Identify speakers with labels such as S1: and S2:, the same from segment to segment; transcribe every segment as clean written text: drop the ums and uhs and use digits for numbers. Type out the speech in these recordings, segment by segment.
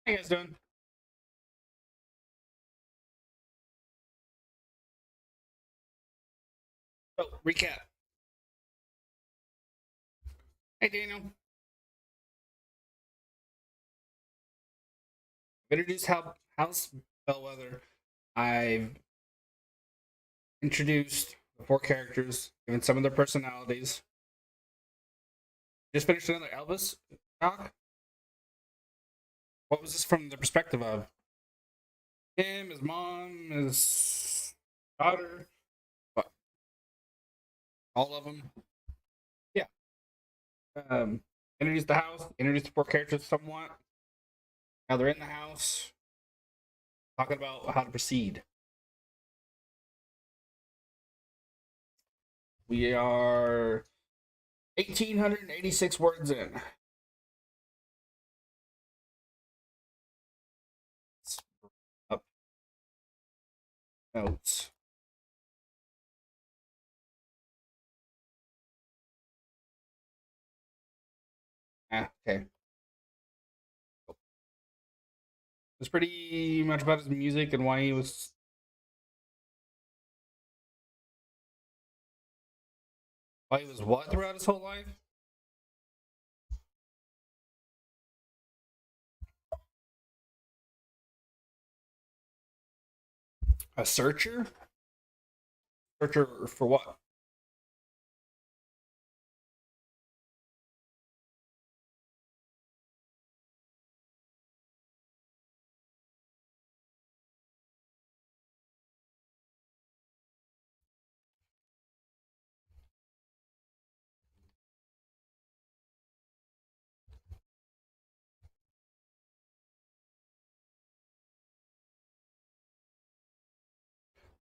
S1: How you guys doing? Oh, recap. Hey, Daniel. I've introduced House Bellwether. I've introduced the four characters, given some of their personalities. Just finished another Elvis talk. What was this from the perspective of him, his mom, his daughter, what, all of them? Yeah. Introduced the house, introduced the four characters somewhat. Now they're in the house, talking about how to proceed. We are 1,886 words in. Up notes. Okay. It's pretty much about his music and why he was what throughout his whole life. A searcher. Searcher for what?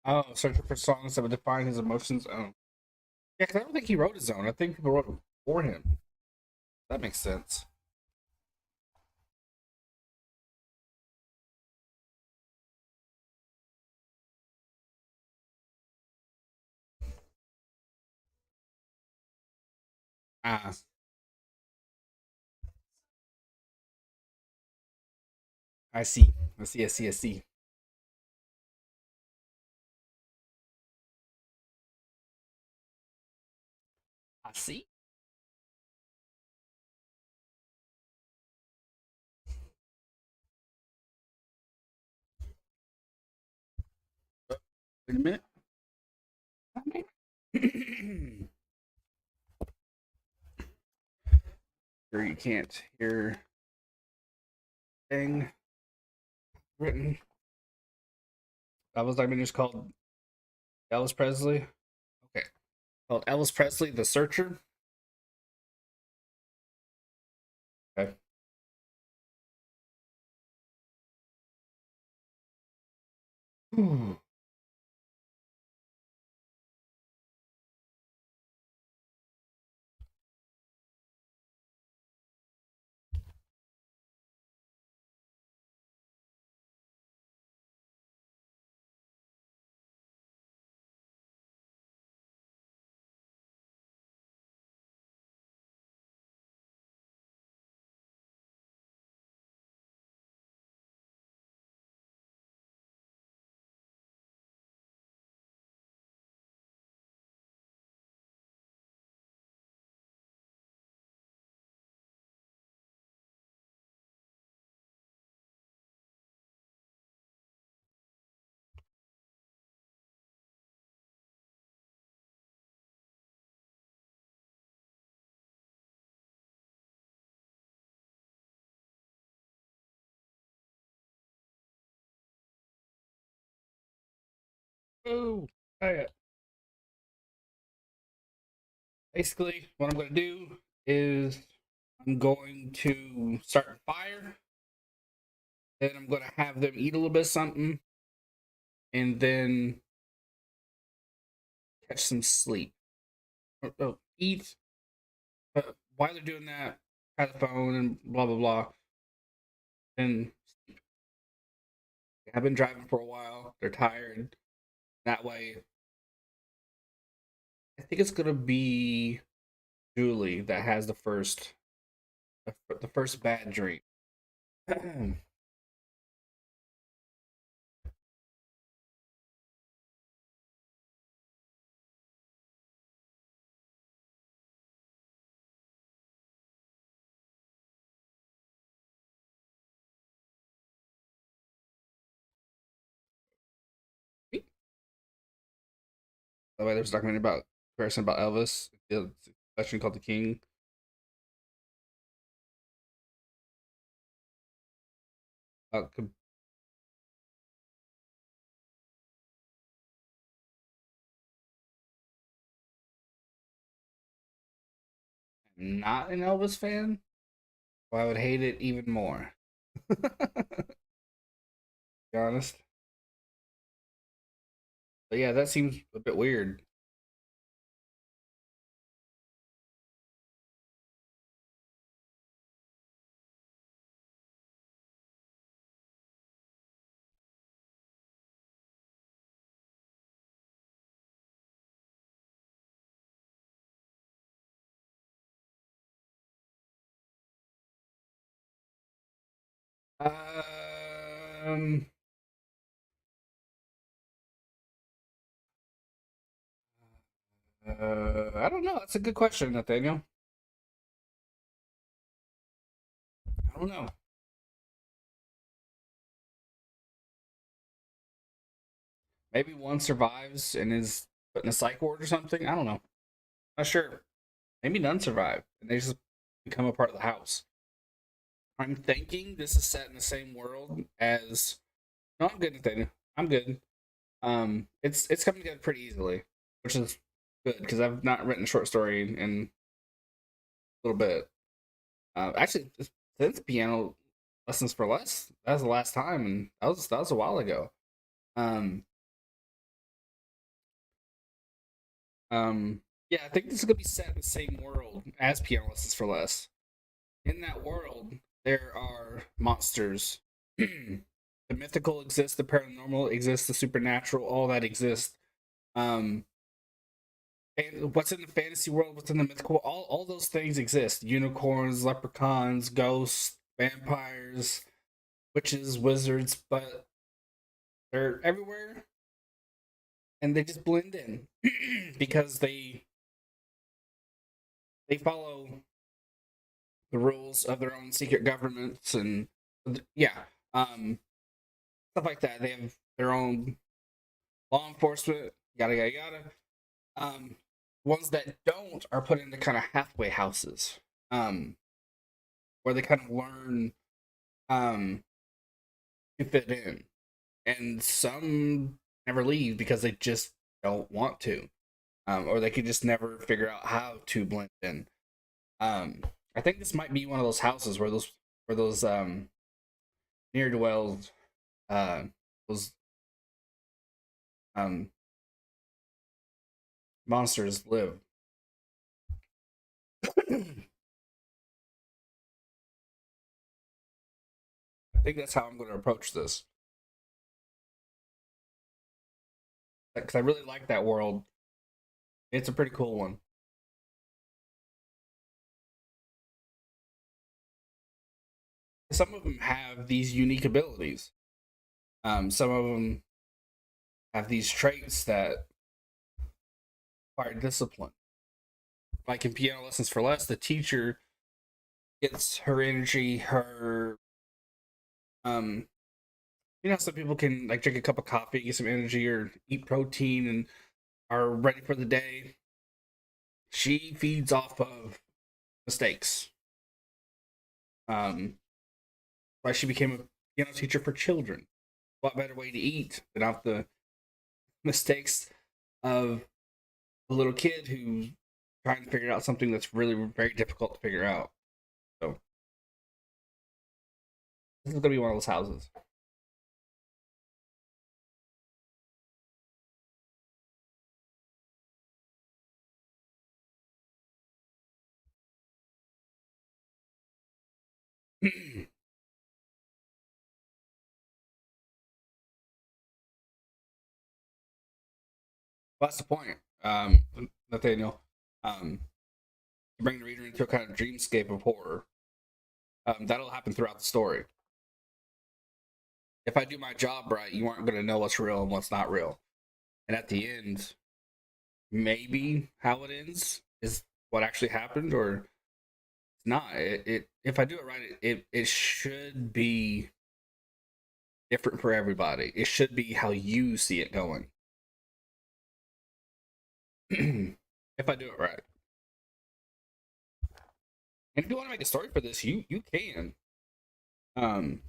S1: Oh, searcher for songs that would define his emotions. Oh, yeah, because I don't think he wrote his own. I think people wrote it for him. That makes sense. Ah, I see. I see. I see. I see. I see. Wait a minute. Sure, you can't hear thing written. That was just called Elvis Presley. Okay, called Elvis Presley, the Searcher. Okay. Oh, hey, basically, what I'm going to do is I'm going to start a fire. Then I'm going to have them eat a little bit of something, and then catch some sleep. Eat. While they're doing that, try the phone and blah blah blah. And I've been driving for a while. They're tired. That way, I think it's going to be Julie that has the first bad dream. By the way, there's a documentary about comparison about Elvis. It's a section called The King. Uh, not an Elvis fan, well, I would hate it even more. To be honest. But yeah, that seems a bit weird. Um, I don't know. That's a good question, Nathaniel. I don't know. Maybe one survives and is put in a psych ward or something. I don't know. Not sure. Maybe none survive and they just become a part of the house. I'm thinking this is set in the same world as. No, I'm good, Nathaniel. I'm good. It's coming together pretty easily, which is good because I've not written a short story in a little bit. Actually, since piano lessons for less, that was the last time, and that was a while ago. Um, yeah, I think this is gonna be set in the same world as piano lessons for less. In that world, there are monsters. The mythical exists, the paranormal exists, the supernatural, all that exists. Um, and what's in the fantasy world, what's in the mythical, all those things exist. Unicorns, leprechauns, ghosts, vampires, witches, wizards, but they're everywhere and they just blend in because they follow the rules of their own secret governments and yeah, um, stuff like that. They have their own law enforcement, yada yada yada. Um, Ones that don't are put into kind of halfway houses, um, where they kind of learn um to fit in, and some never leave because they just don't want to, or they could just never figure out how to blend in. Um, I think this might be one of those houses where those near dwells those um monsters live. I think that's how I'm going to approach this because I really like that world. It's a pretty cool one. Some of them have these unique abilities. Some of them have these traits that require discipline. Like in piano lessons for less, the teacher gets her energy, her some people can like drink a cup of coffee, get some energy, or eat protein and are ready for the day. She feeds off of mistakes. Um, like she became a piano teacher for children. What better way to eat than off the mistakes of a little kid who's trying to figure out something that's really very difficult to figure out. So this is gonna be one of those houses. Well, that's the point, Nathaniel. Um, to bring the reader into a kind of dreamscape of horror. That'll happen throughout the story. If I do my job right, you aren't going to know what's real and what's not real. And at the end, maybe how it ends is what actually happened, or it's not. It if I do it right, it should be different for everybody. It should be how you see it going. if I do it right. And if you want to make a story for this, you can. Um,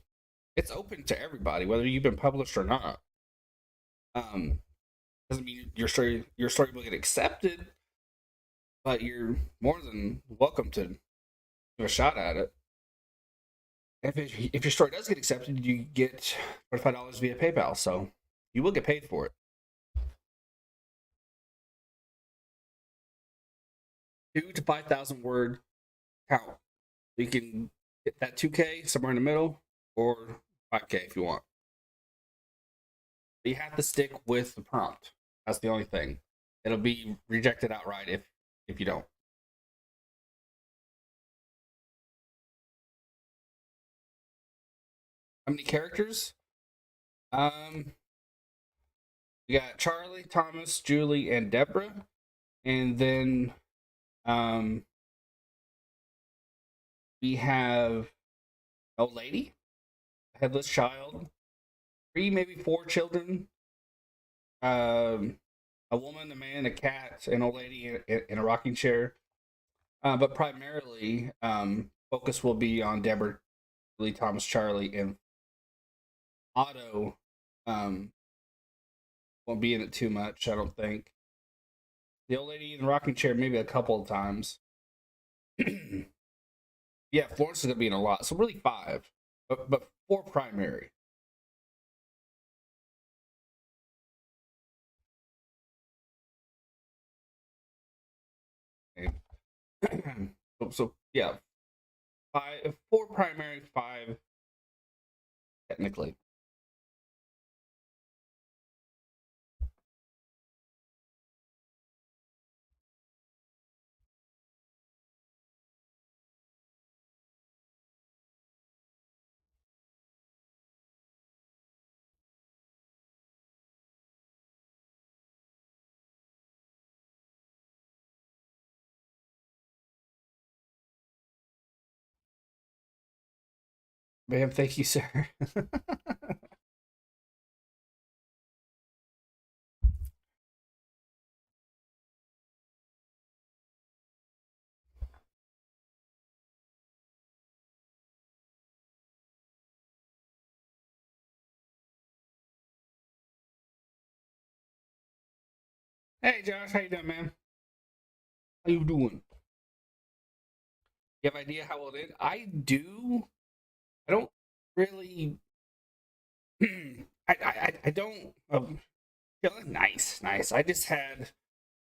S1: it's open to everybody, whether you've been published or not. Um, doesn't mean your story will get accepted, but you're more than welcome to give a shot at it. If your story does get accepted, you get $25 via PayPal, so you will get paid for it. 2 to 5,000 word count. You can hit that 2K somewhere in the middle, or 5K if you want. But you have to stick with the prompt. That's the only thing. It'll be rejected outright if you don't. How many characters? Um, we got Charlie, Thomas, Julie, and Deborah, and then um, we have old lady, headless child, 3 maybe 4 children, um, a woman, a man, a cat, an old lady in a rocking chair. But primarily, focus will be on Deborah, Julie, Thomas, Charlie, and Otto. Um, won't be in it too much, I don't think. The old lady in the rocking chair maybe a couple of times. Yeah, Florence is gonna be in a lot, so really 5, but 4 primary. So yeah, 5, 4 primary, 5 technically. Ma'am, thank you, sir. Hey, Josh, how you doing, man? How you doing? You have idea how it is? I do. I don't really. I don't. Nice, nice. I just had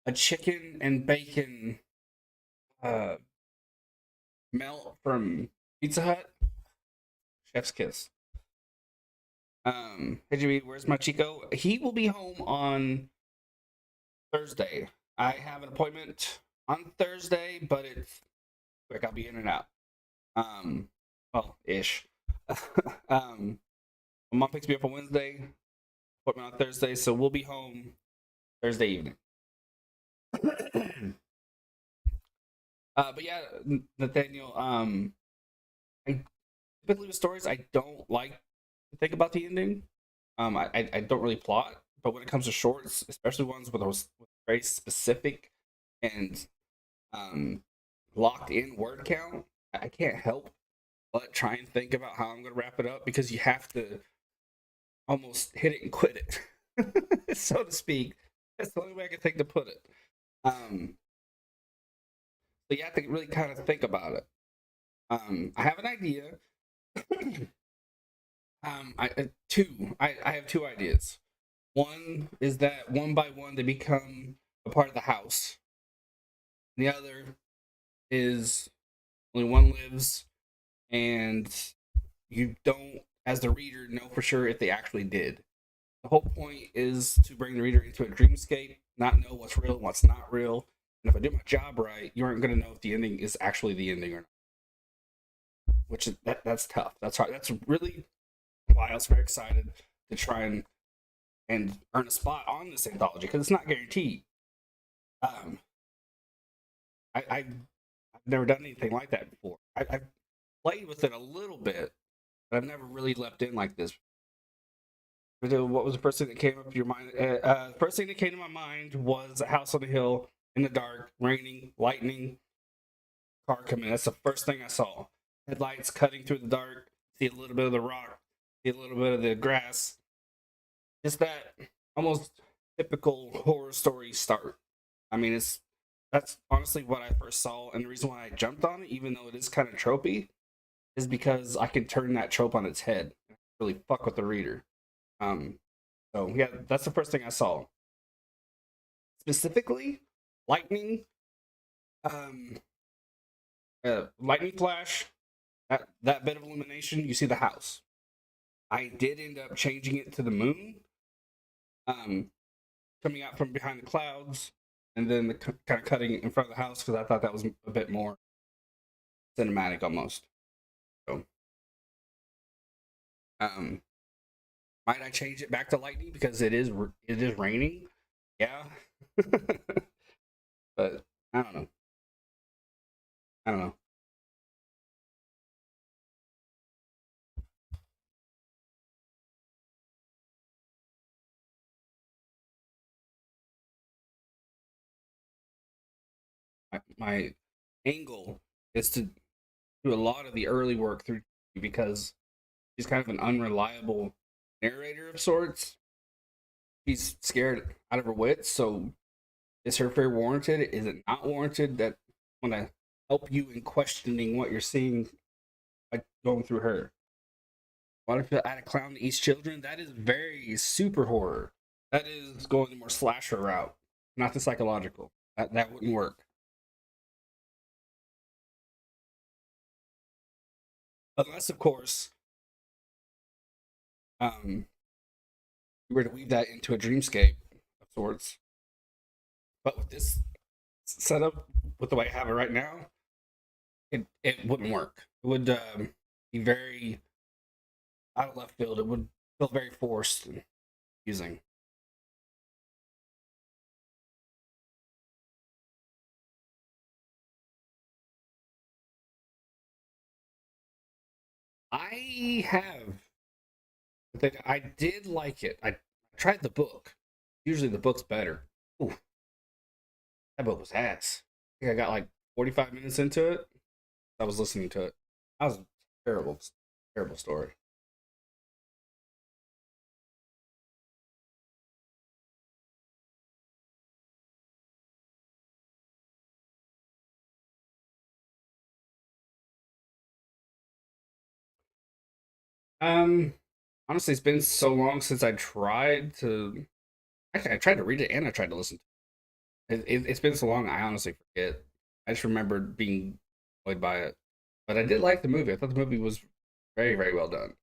S1: a chicken and bacon uh melt from Pizza Hut. Chef's kiss. Hey Jimmy, where's my Chico? He will be home on Thursday. I have an appointment on Thursday, but it's quick. I'll be in and out. Well, ish. um, my mom picks me up on Wednesday. Appointment on Thursday, so we'll be home Thursday evening. But yeah, Nathaniel. I typically with stories, I don't like to think about the ending. I don't really plot, but when it comes to shorts, especially ones with very specific and um locked in word count, I can't help but try and think about how I'm going to wrap it up because you have to almost hit it and quit it, so to speak. That's the only way I can think to put it. Um, so you have to really kind of think about it. I have an idea. I have 2 ideas. One is that one by one they become a part of the house. The other is only one lives, and you don't, as the reader, know for sure if they actually did. The whole point is to bring the reader into a dreamscape, not know what's real and what's not real. And if I do my job right, you aren't going to know if the ending is actually the ending or not. Which is that's tough. That's hard. That's really why I was very excited to try and earn a spot on this anthology because it's not guaranteed. Um, I've never done anything like that before. I've played with it a little bit, but I've never really leapt in like this. What was the first thing that came up to your mind? First thing that came to my mind was a house on the hill in the dark, raining, lightning, car coming. That's the first thing I saw. Headlights cutting through the dark. See a little bit of the rock. See a little bit of the grass. Just that almost typical horror story start. I mean, it's that's honestly what I first saw, and the reason why I jumped on it, even though it is kind of tropey, is because I can turn that trope on its head, and really fuck with the reader. Um, so yeah, that's the first thing I saw. Specifically, lightning, um, lightning flash. That bit of illumination, you see the house. I did end up changing it to the moon, um, coming out from behind the clouds, and then kind of cutting in front of the house because I thought that was a bit more cinematic almost. So, um, might I change it back to lightning because it is raining? Yeah, but I don't know. I don't know. My angle is to do a lot of the early work through because she's kind of an unreliable narrator of sorts. She's scared out of her wits, so is her fear warranted? Is it not warranted? That want to help you in questioning what you're seeing by going through her. What if you add a clown that eats children? That is very super horror. That is going the more slasher route, not the psychological. That wouldn't work. Unless, of course, you were to weave that into a dreamscape of sorts. But with this setup, with the way I have it right now, it wouldn't work. It would be very out of left field. It would feel very forced and using. I have. I did like it. I tried the book. Usually the book's better. Ooh, that book was ass. I think I got like 45 minutes into it. I was listening to it. That was a terrible, terrible story. Um, Honestly, it's been so long since I tried to. Actually, I tried to read it and I tried to listen. It's been so long, I honestly forget. I just remembered being annoyed by it, but I did like the movie. I thought the movie was very, very well done.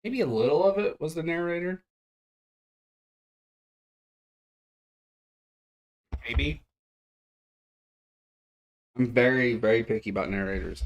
S1: Maybe a little of it was the narrator. Maybe. I'm very, very picky about narrators.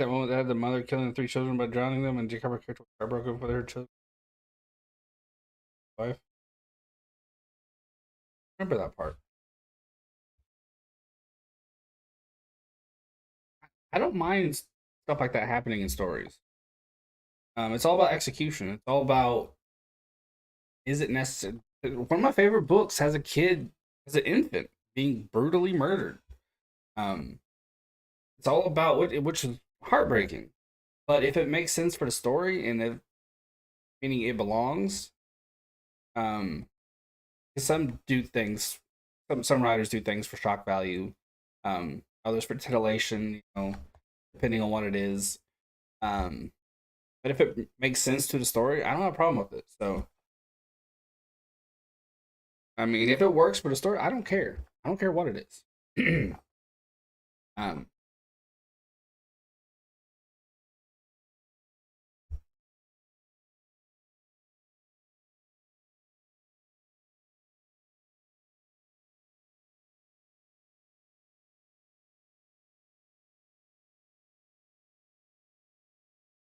S1: That one that had the mother killing the three children by drowning them, and Jake Harper character was heartbroken for their children. Wife. Remember that part. I don't mind stuff like that happening in stories. It's all about execution. It's all about, is it necessary? One of my favorite books has a kid, as an infant, being brutally murdered. Um, it's all about which is heartbreaking. But if it makes sense for the story, and if, meaning it belongs, um, some do things. Some writers do things for shock value. Others for titillation. Depending on what it is. But if it makes sense to the story, I don't have a problem with it. So, I mean, if it works for the story, I don't care. I don't care what it is. um,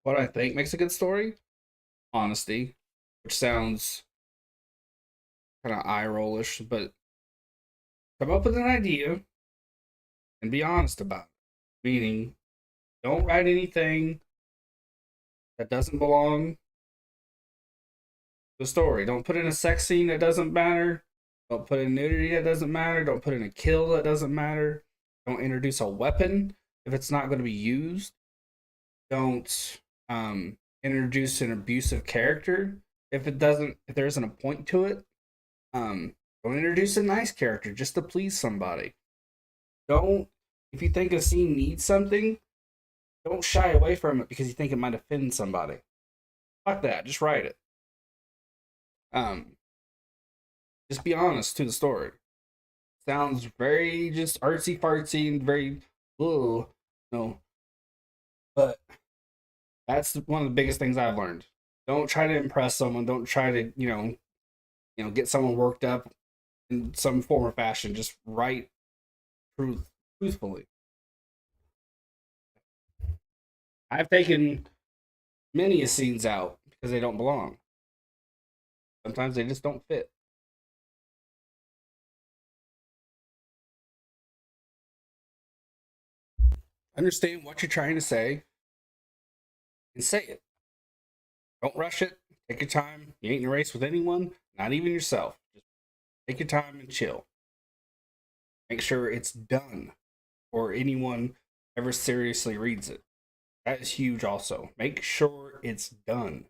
S1: what I think makes a good story, honesty, which sounds kind of eye rollish, but come up with an idea and be honest about it. Meaning, don't write anything that doesn't belong to the story. Don't put in a sex scene that doesn't matter. Don't put in nudity that doesn't matter. Don't put in a kill that doesn't matter. Don't introduce a weapon if it's not going to be used. Don't introduce an abusive character if there isn't a point to it. Don't introduce a nice character just to please somebody. Don't If you think a scene needs something, don't shy away from it because you think it might offend somebody. Fuck that. Just write it. Um, just be honest to the story. Sounds very just artsy fartsy and very ugh, no. But that's one of the biggest things I've learned. Don't try to impress someone. Don't try to get someone worked up in some form or fashion. Just write truthfully. I've taken many scenes out because they don't belong. Sometimes they just don't fit. Understand what you're trying to say and say it. Don't rush it. Take your time. You ain't in a race with anyone, not even yourself. Just take your time and chill. Make sure it's done or anyone ever seriously reads it. That is huge also. Make sure it's done.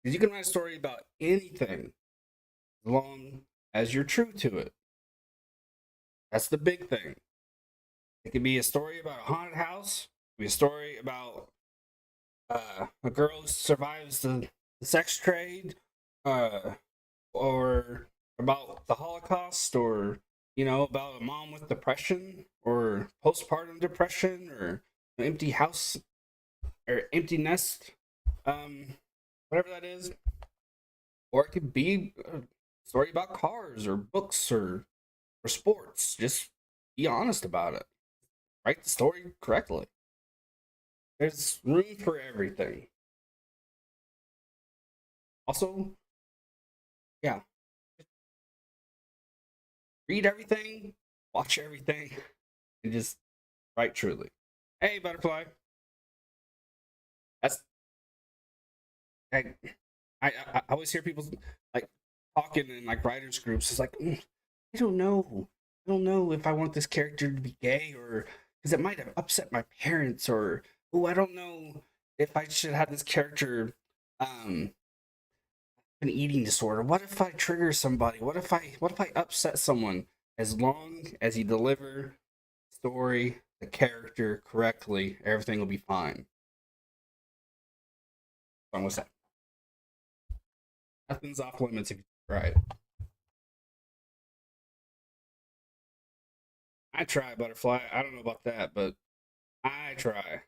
S1: Because you can write a story about anything as long as you're true to it. That's the big thing. It could be a story about a haunted house. It could be a story about a girl who survives the sex trade, uh, or about the Holocaust, or about a mom with depression, or postpartum depression, or an empty house or empty nest, um, whatever that is. Or it could be a story about cars or books or sports. Just be honest about it. Write the story correctly. There's room for everything. Also, yeah, read everything, watch everything, and just write truly. Hey, butterfly. That's I I always hear people like talking in like writers groups. It's like I don't know. I don't know if I want this character to be gay or because it might have upset my parents or I don't know if I should have this character um an eating disorder. What if I trigger somebody? What if I upset someone? As long as you deliver the story, the character correctly, everything will be fine. I'm gonna say nothing's off limits if you try it. I try, butterfly. I don't know about that, but I try.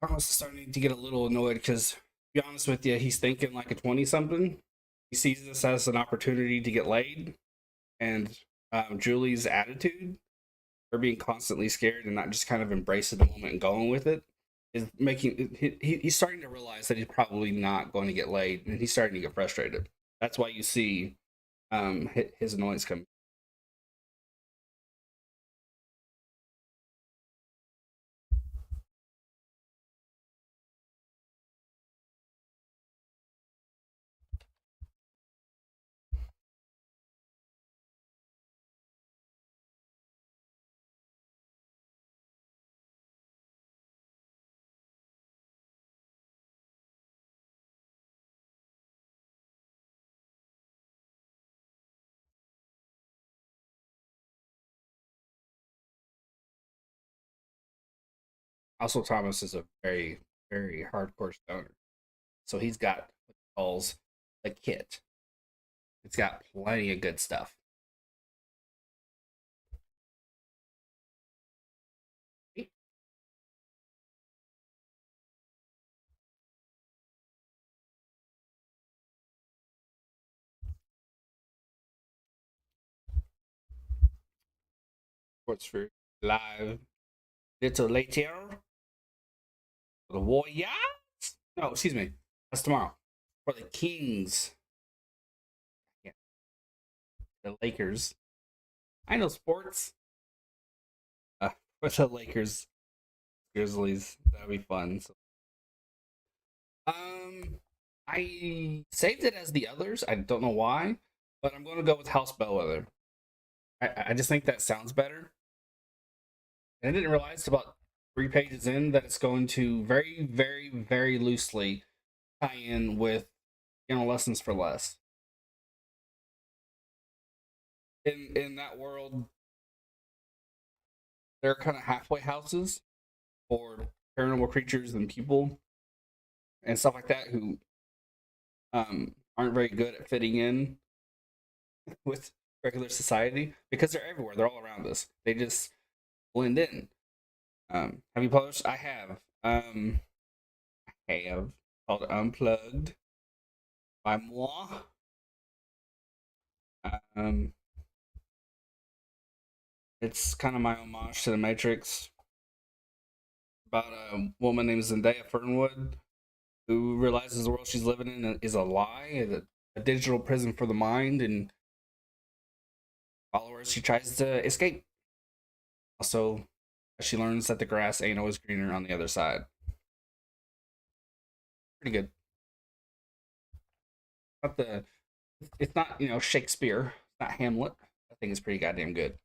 S1: Thomas is starting to get a little annoyed because, to be honest with you, he's thinking like a 20 something. He sees this as an opportunity to get laid, and Julie's attitude, her being constantly scared and not just kind of embracing the moment and going with it, is making he's starting to realize that he's probably not going to get laid, and he's starting to get frustrated. That's why you see his annoyance come. Also, Thomas is a very hardcore stoner, so he's got what he calls a kit. It's got plenty of good stuff. Sports for live little later. The Warriors. No, excuse me. That's tomorrow. For the Kings. Yeah, the Lakers. I know sports. For the Lakers, Grizzlies. That'd be fun. So, um, I saved it as the others. I don't know why, but I'm going to go with House Bellwether. I just think that sounds better. And I didn't realize about 3 pages in that it's going to very loosely tie in with Lessons for Less. In that world, they're kind of halfway houses for paranormal creatures and people and stuff like that who aren't very good at fitting in with regular society because they're everywhere. They're all around us. They just blend in. Have you published? I have called Unplugged by moi. Um, it's kind of my homage to the Matrix about a woman named Zendaya Fernwood who realizes the world she's living in is a lie, a digital prison for the mind, and followers she tries to escape. Also, she learns that the grass ain't always greener on the other side. Pretty good. Not the it's not Shakespeare, it's not Hamlet. I think it's pretty goddamn good.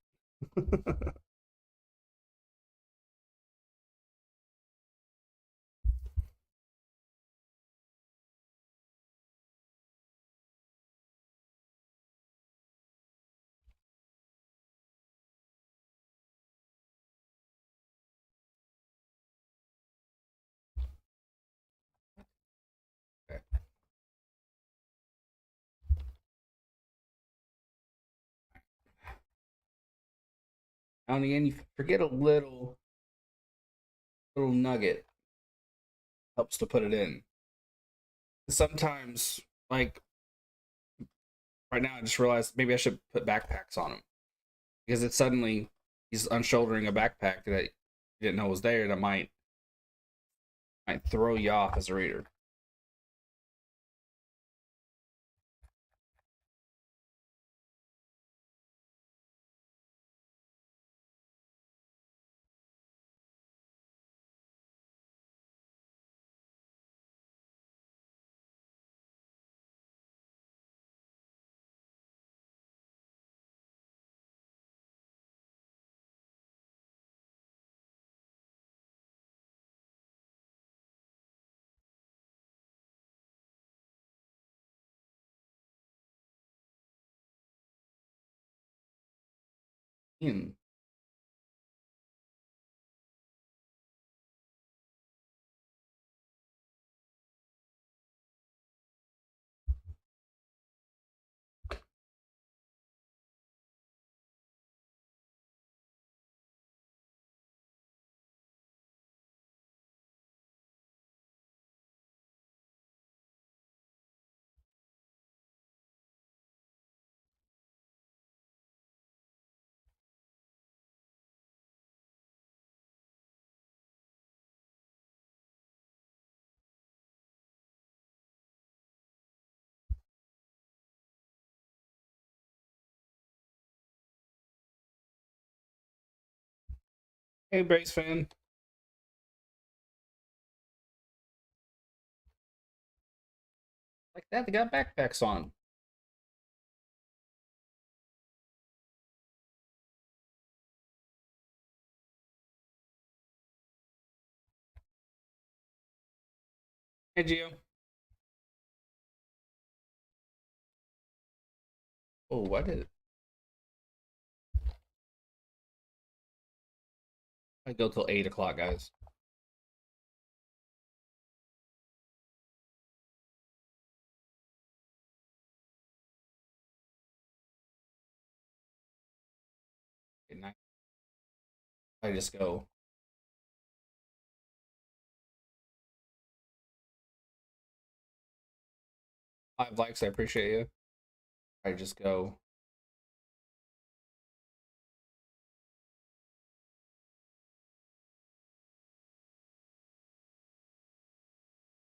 S1: Okay. On the end, you forget a little nugget helps to put it in. Sometimes, like right now, I just realized maybe I should put backpacks on him because it's suddenly he's unshouldering a backpack that you didn't know was there that might throw you off as a reader. Hmm. Hey, Brace fan. Like that, they got backpacks on. Hey, Gio. Oh, what did I go till 8 o'clock, guys? Good night. I just go 5 likes. I appreciate you. I just go.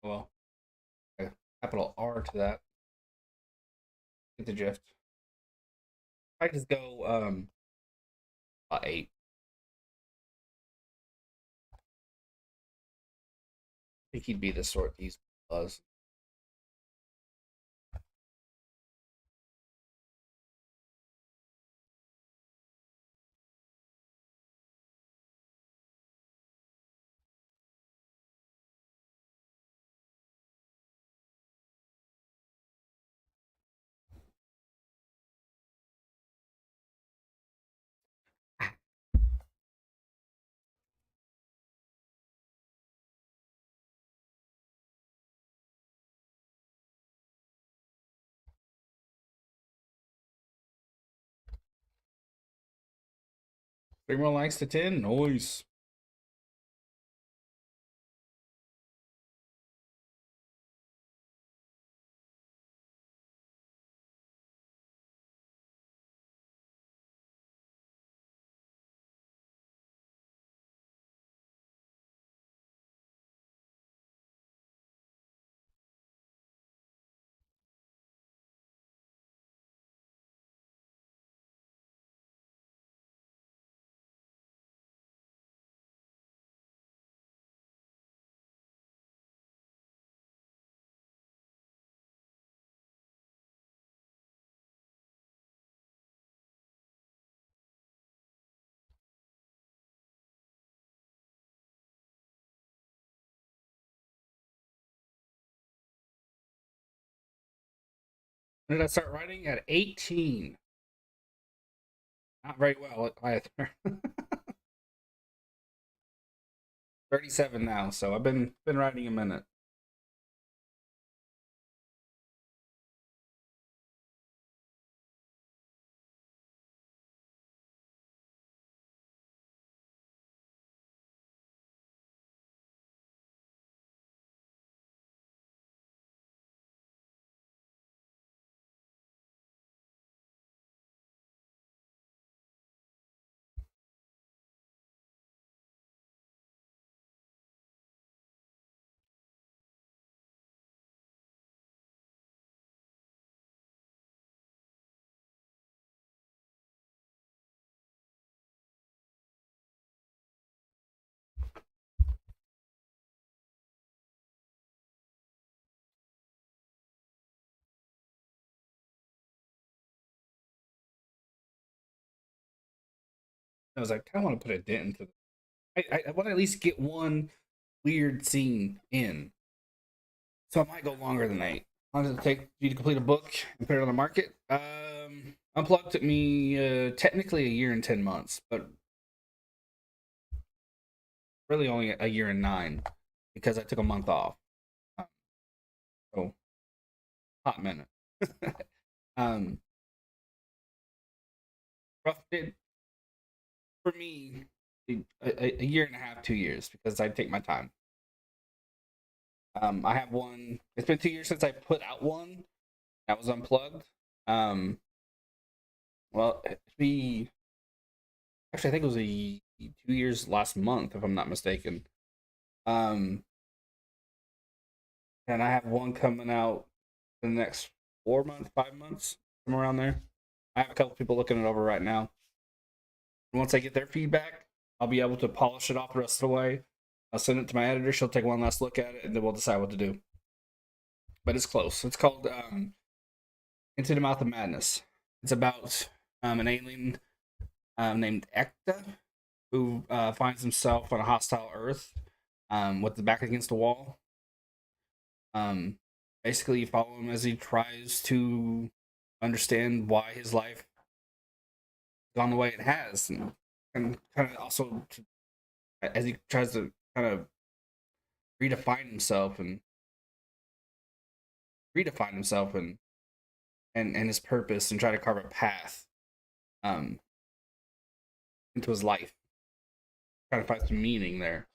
S1: Well, capital R to that. Get the drift. I just go 8. I think he'd be the sort these buzz. Three more likes to 10. Noise. When did I start writing? At 18. Not very well either. 37 now, so I've been writing a minute. I was like, I kind of want to put a dent into. I want to at least get one weird scene in, so I might go longer than 8. How long does it take you to complete a book and put it on the market? Unplugged took me technically a year and 10 months, but really only a year and 9 because I took a month off. Um, so hot minute. um, rough did for me a year and a half, 2 years because I take my time. I have one. It's been 2 years since I put out one that was unplugged. Um, well, it'd be actually I think it was 2 years last month if I'm not mistaken. Um, and I have one coming out in the next 4 months, 5 months, somewhere around there. I have a couple people looking it over right now. And once I get their feedback, I'll be able to polish it off the rest of the way. I'll send it to my editor. She'll take one last look at it, and then we'll decide what to do. But it's close. It's called Into the Mouth of Madness. It's about an alien named Ekta who finds himself on a hostile Earth with the back against the wall. Basically, you follow him as he tries to understand why his life has gone the way it has, and kind of also as he tries to kind of redefine himself and and his purpose and try to carve a path um into his life. Trying to find some meaning there.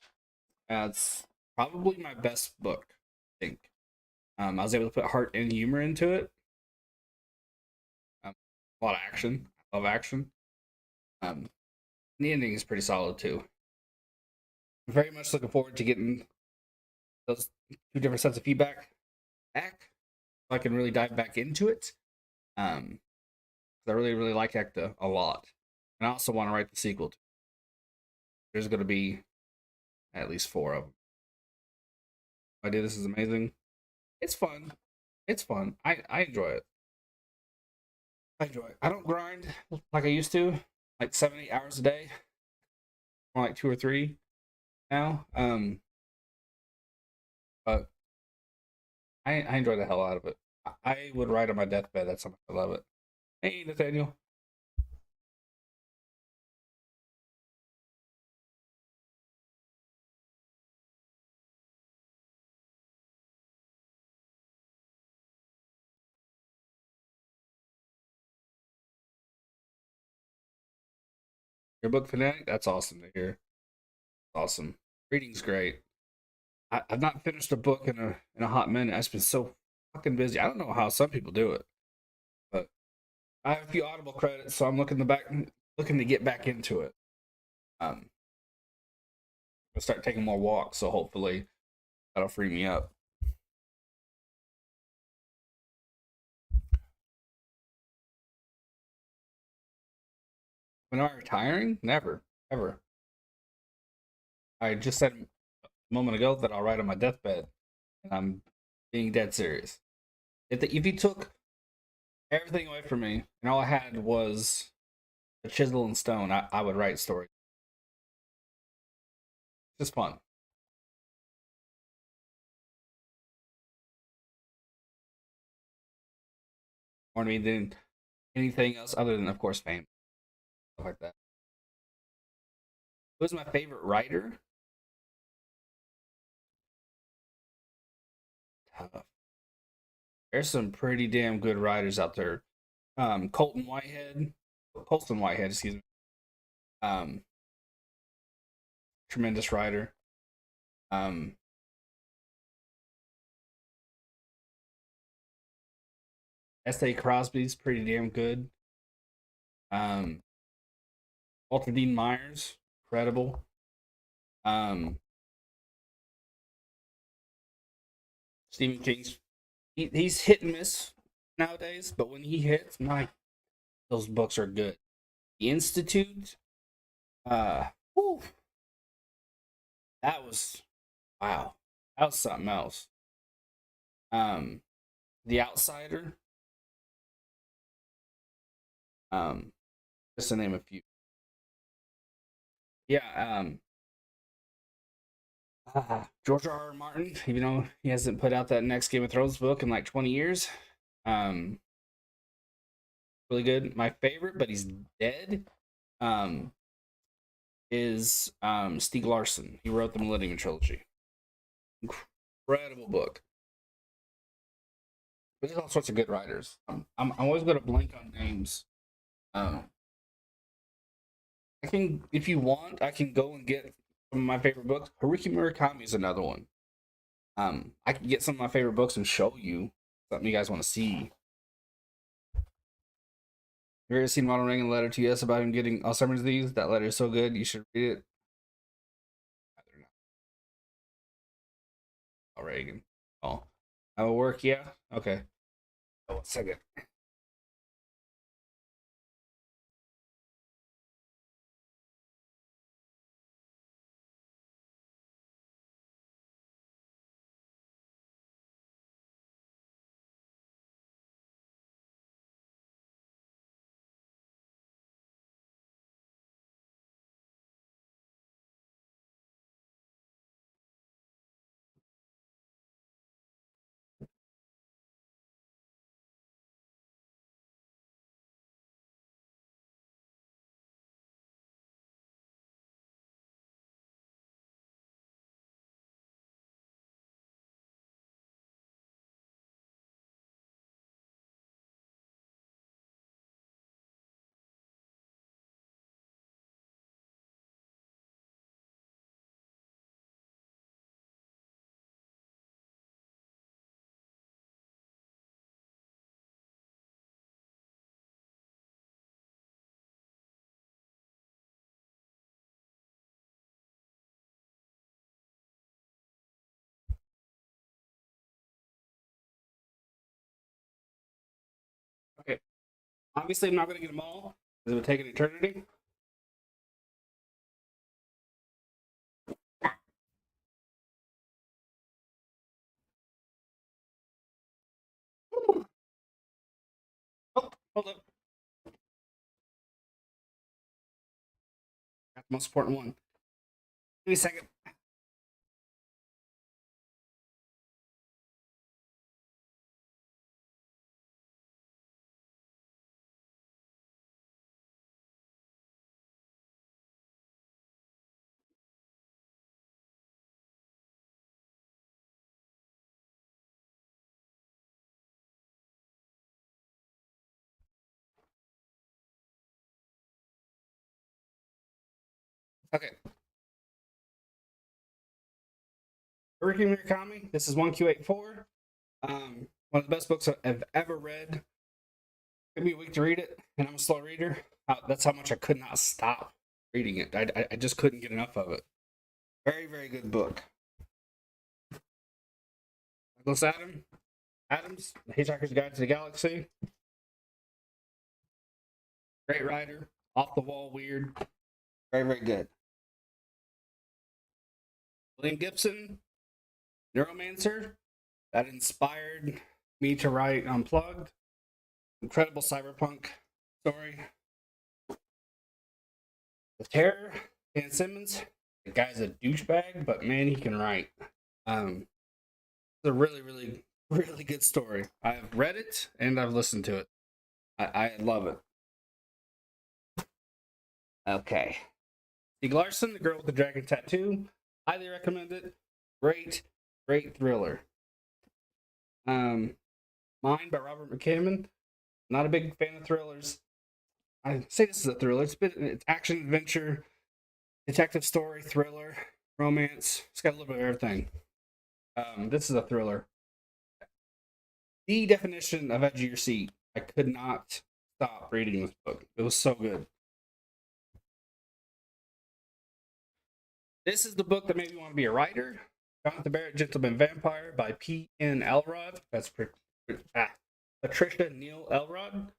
S1: It's probably my best book, I think. I was able to put heart and humor into it. A lot of action. I love action. The ending is pretty solid too. I'm very much looking forward to getting those two different sets of feedback back, so I can really dive back into it. I really, really like Ecta a lot, and I also want to write the sequel. There's going to be at least 4 of them. Idea, this is amazing. It's fun. It's fun. I enjoy it. I enjoy it. I don't grind like I used to, like 7-8 hours a day. More like 2 or 3 now. But I enjoy the hell out of it. I would write on my deathbed. That's how much I love it. Hey, Nathaniel. Your book fanatic? That's awesome to hear. Awesome. Reading's great. I've not finished a book in a hot minute. I've been so fucking busy. I don't know how some people do it, but I have a few Audible credits, so I'm looking to get back into it. I'll start taking more walks, so hopefully that'll free me up. When I'm retiring, never, ever. I just said a moment ago that I'll write on my deathbed, and I'm being dead serious. If you took everything away from me and all I had was a chisel and stone, I would write stories. Just fun. More to me than anything else other than, of course, fame. Stuff like that. Who's my favorite writer? Tough. There's some pretty damn good writers out there. Colson Whitehead, excuse me. Um, Tremendous writer. Um, S.A. Crosby's pretty damn good. Um, Walter Dean Myers, incredible. Um, Stephen King's he's hit and miss nowadays, but when he hits, my those books are good. The Institute, whew, that was wow, that was something else. Um, The Outsider, um, just to name a few. Yeah, George R. R. Martin, even though he hasn't put out that next Game of Thrones book in like 20 years, um, really good. My favorite, but he's dead, um, is Stieg Larsson. He wrote the Millennium Trilogy. Incredible book. But there's all sorts of good writers. I'm always going to blank on names. Um, I can, if you want, I can go and get some of my favorite books. Haruki Murakami is another one. I can get some of my favorite books and show you something you guys want to see. Have you ever seen Ronald Reagan letter to us about him getting Alzheimer's disease? That letter is so good, you should read it. I don't know. Oh, Reagan. Oh, that will work. Yeah. Okay. Oh, 1 second. Obviously, I'm not going to get them all, because it would take an eternity. Oh, hold up. Got the most important one. Give me a second. Okay. Hurricane Murakami. This is 1Q84. One of the best books I've ever read. Took me a week to read it, and I'm a slow reader. That's how much I could not stop reading it. I just couldn't get enough of it. Very, very good book. Douglas Adams, The Hitchhiker's Guide to the Galaxy. Great writer. Off the wall, weird. Very, very good. William Gibson, Neuromancer. That inspired me to write Unplugged. Incredible cyberpunk story. With Terror, Dan Simmons. The guy's a douchebag, but man, he can write. It's a really, really, really good story. I've read it and I've listened to it. I love it. Okay. Stieg Larsson, The Girl with the Dragon Tattoo. Highly recommend it. Great, great thriller. Mine by Robert McCammon. Not a big fan of thrillers. I say this is a thriller. It's action, adventure, detective story, thriller, romance. It's got a little bit of everything. This is a thriller. The definition of edge of your seat. I could not stop reading this book. It was so good. This is the book that made me want to be a writer. Jonathan Barrett, Gentleman Vampire by P.N. Elrod. That's Patricia Neal Elrod.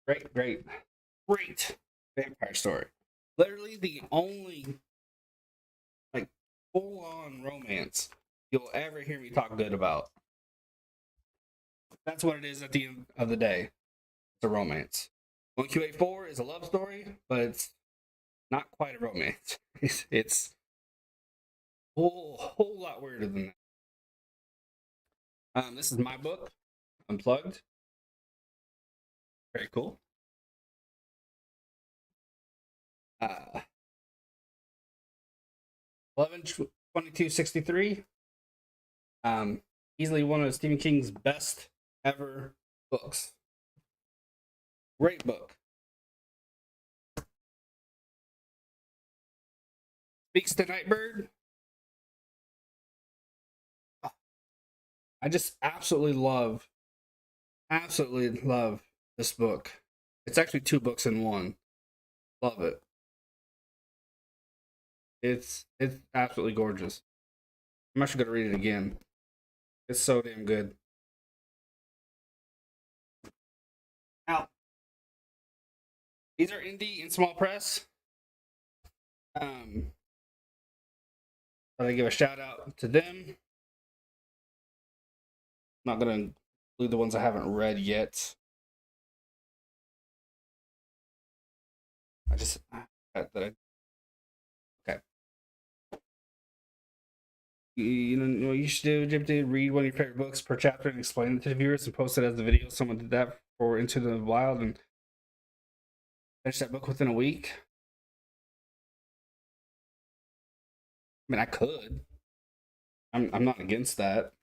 S1: Great, great, great vampire story. Literally the only like full-on romance you'll ever hear me talk good about. That's what it is at the end of the day. It's a romance. 1Q84 is a love story, but it's not quite a romance. It's a whole lot weirder than that. This is my book, Unplugged. Very cool. 11/22/63. Easily one of Stephen King's best ever books. Great book. Speaks to Nightbird. I just absolutely love this book. It's actually two books in one. Love it. It's absolutely gorgeous. I'm actually gonna read it again. It's so damn good. Now, these are indie and small press. But I give a shout out to them. I'm not gonna include the ones I haven't read yet. I just okay. You know what you should do, Jim? Read one of your favorite books per chapter and explain it to the viewers and post it as a video. Someone did that for Into the Wild and finished that book within a week. I mean, I could. I'm not against that.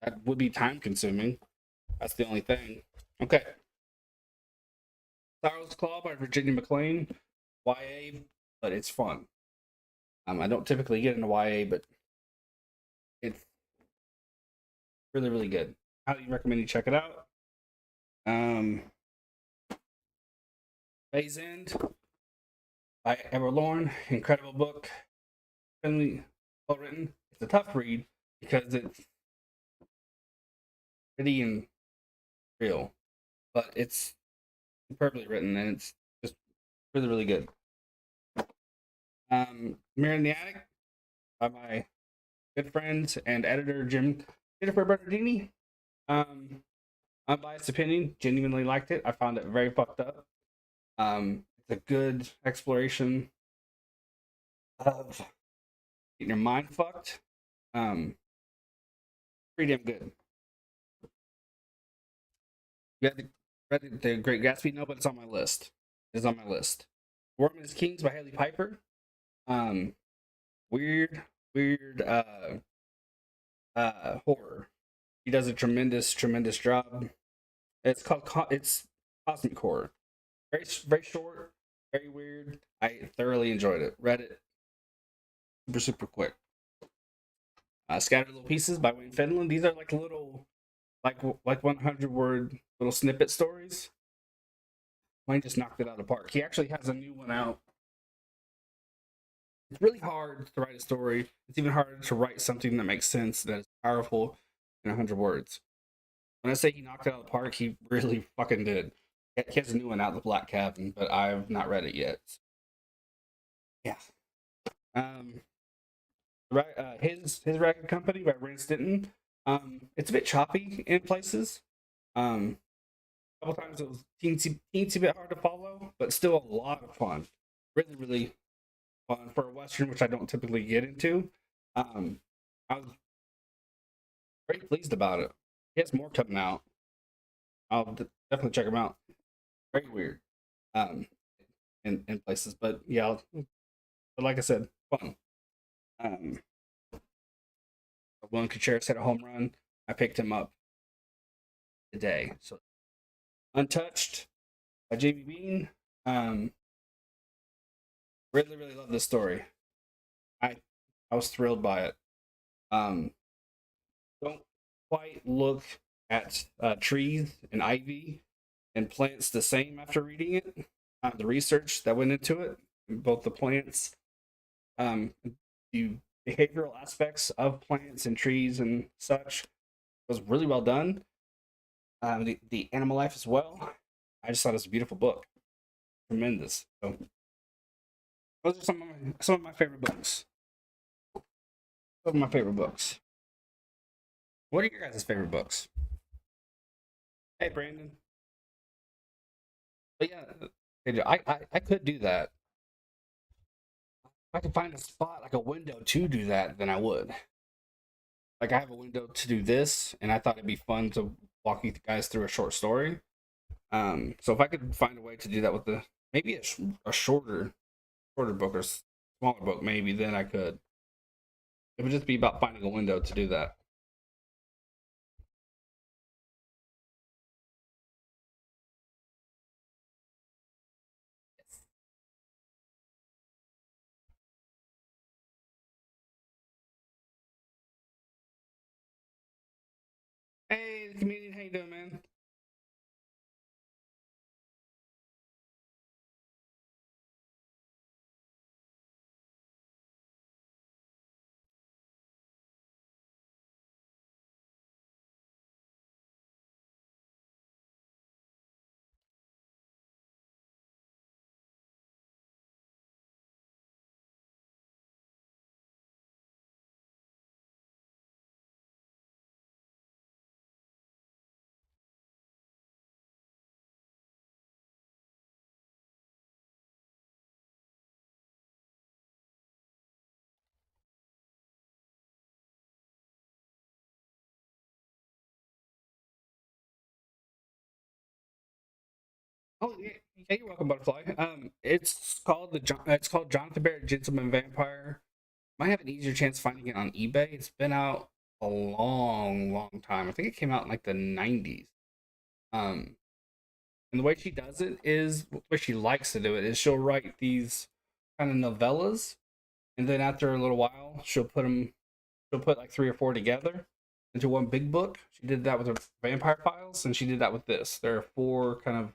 S1: That would be time consuming. That's the only thing. Okay. Sorrow's Claw by Virginia McLean. YA, but it's fun. I don't typically get into YA, but it's really, really good. Highly recommend you check it out. Bay's End by Everlorn. Incredible book. Really well written. It's a tough read because it's pretty and real. but it's superbly written and it's just really, really good. Mirror in the Attic by my good friend and editor Jennifer Bernardini. Um, Unbiased opinion, genuinely liked it. I found it very fucked up. It's a good exploration of getting your mind fucked. Um, Pretty damn good. You had read the Great Gatsby? No, but it's on my list. It's on my list. Woman is Kings by Haley Piper. Um, weird, weird horror. He does a tremendous job. It's cosmic horror. Very short, very weird. I thoroughly enjoyed it. Read it super quick. Scattered Little Pieces by Wayne Finland. These are like little like 100-word little snippet stories. Wayne just knocked it out of the park. He actually has a new one out. It's really hard to write a story. It's even harder to write something that makes sense, that is powerful in 100 words. When I say he knocked it out of the park, he really fucking did. He has a new one out, The Black Cabin, but I've not read it yet. Yeah. Um, his Ragged Company by Rand Stanton. It's a bit choppy in places. A couple times it was teensy bit hard to follow, but still a lot of fun. Really fun for a western, which I don't typically get into. I was very pleased about it. He has more coming out. I'll definitely check him out. Very weird, um, in places, but yeah. But like I said, fun. Um, William Contreras hit a home run. I picked him up today. So Untouched by JB Bean. Really love this story. I I was thrilled by it. Um, don't quite look at trees and ivy and plants the same after reading it. The research that went into it, both the plants, um, the behavioral aspects of plants and trees and such, was really well done. The animal life as well. I just thought it was a beautiful book. Tremendous. So those are some of my favorite books. Some of my favorite books. What are your guys' favorite books? Hey, Brandon. But yeah, I could do that. If I could find a spot, like a window to do that, then I would. Like I have a window to do this, and I thought it'd be fun to walk you guys through a short story. So if I could find a way to do that with the maybe a shorter book or smaller book, maybe then I could. It would just be about finding a window to do that. Hey, comedian, how you doing, man? Oh yeah, you're welcome, Butterfly. It's called Jonathan Barrett Gentleman Vampire. Might have an easier chance finding it on eBay. It's been out a long time. I think it came out in like the 90s. Um, and the way she does it is, the way she likes to do it is she'll write these kind of novellas, and then after a little while, she'll put like three or four together into one big book. She did that with her Vampire Files, and she did that with this. There are four kind of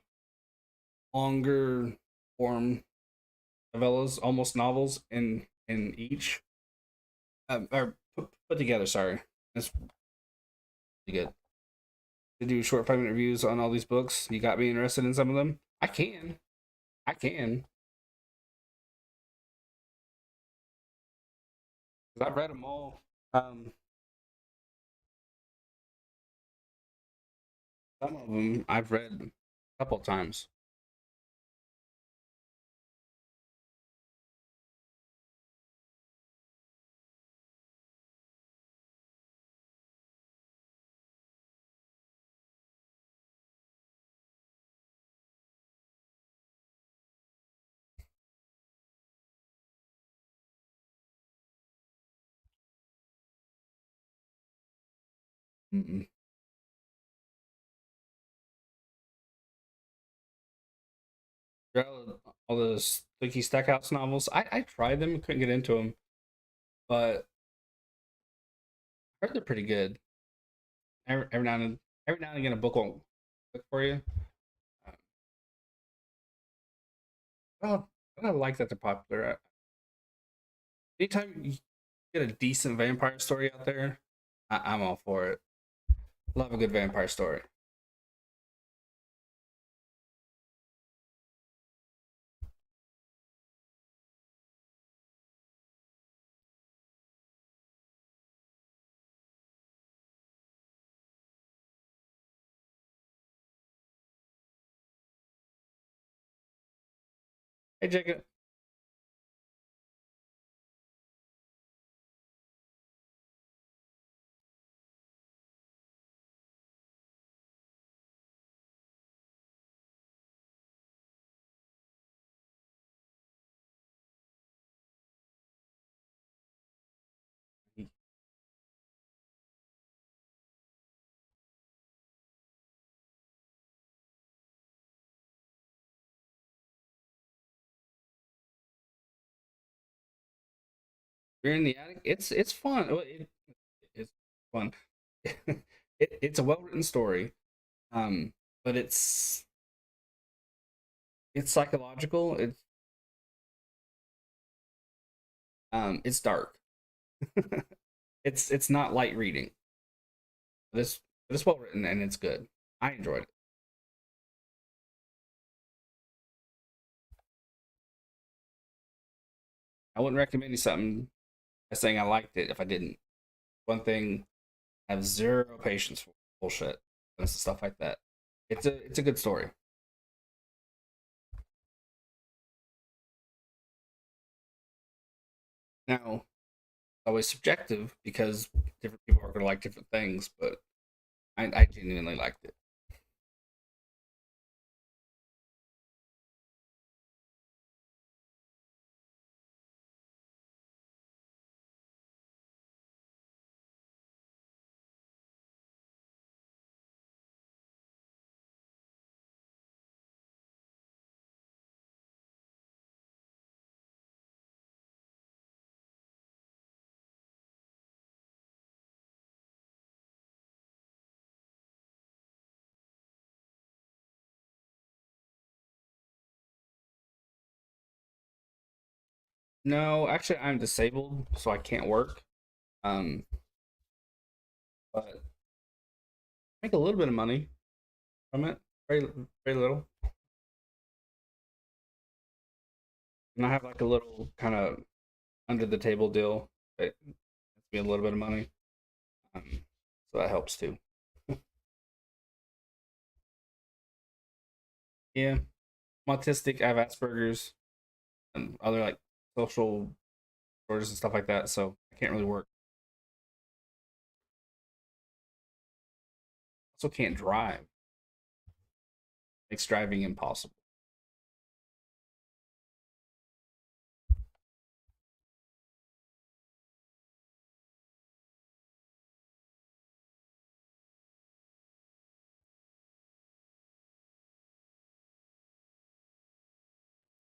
S1: longer form novellas, almost novels in each, or put together. Sorry, it's really good. to do short 5 minute reviews on all these books. You got me interested in some of them. I can. I can. 'Cause I've read them all. Some of them I've read a couple times. Mm-mm. All those Sticky Stackhouse novels. I tried them, couldn't get into them, but I heard they're pretty good. Every now and then, every now and again, a book won't click for you. Uh, well, I like that they're popular. Anytime you get a decent vampire story out there, I'm all for it. Love a good vampire story. Hey, Jacob. You're in the attic. It's fun. It's fun. It's a well written story. But it's psychological. It's dark. It's not light reading. This but it's well written and it's good. I enjoyed it. I wouldn't recommend you something by saying I liked it if I didn't. One thing I have zero patience for bullshit and stuff like that. It's a good story. Now, always subjective because different people are gonna like different things, but I genuinely liked it. No, actually, I'm disabled, so I can't work. Um, but make a little bit of money from it. Very, very little. And I have like a little kind of under the table deal that gets me a little bit of money. So that helps too. Yeah, I'm autistic. I have Asperger's and other like social disorders and stuff like that. So I can't really work. Also, can't drive. Makes driving impossible.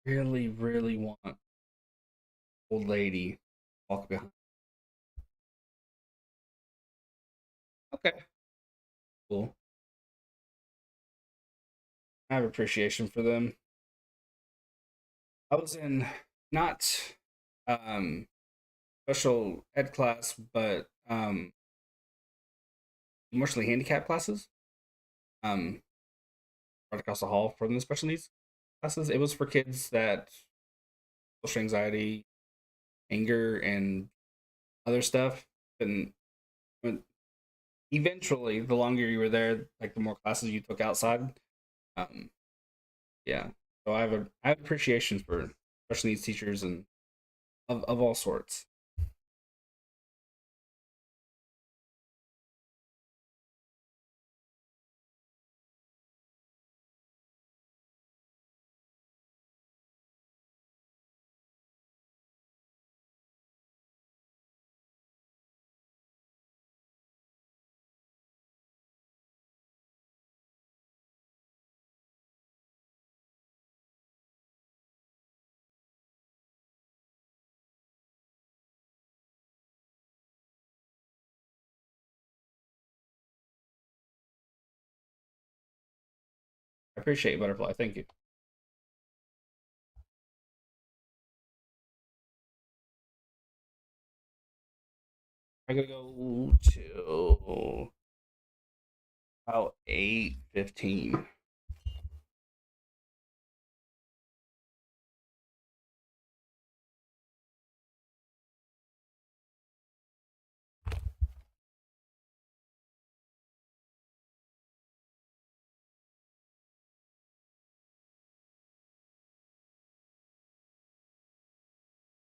S1: Really, really want old lady walk behind. Okay, cool. I have appreciation for them. I was in not um special ed class, but emotionally handicapped classes. um, right across the hall from the special needs classes. It was for kids that social anxiety, anger, and other stuff. And eventually, the longer you were there, like the more classes you took outside. Um, yeah. So I have appreciation for special needs teachers and of all sorts. I appreciate Butterfly. Thank you. I gotta go to about 8:15.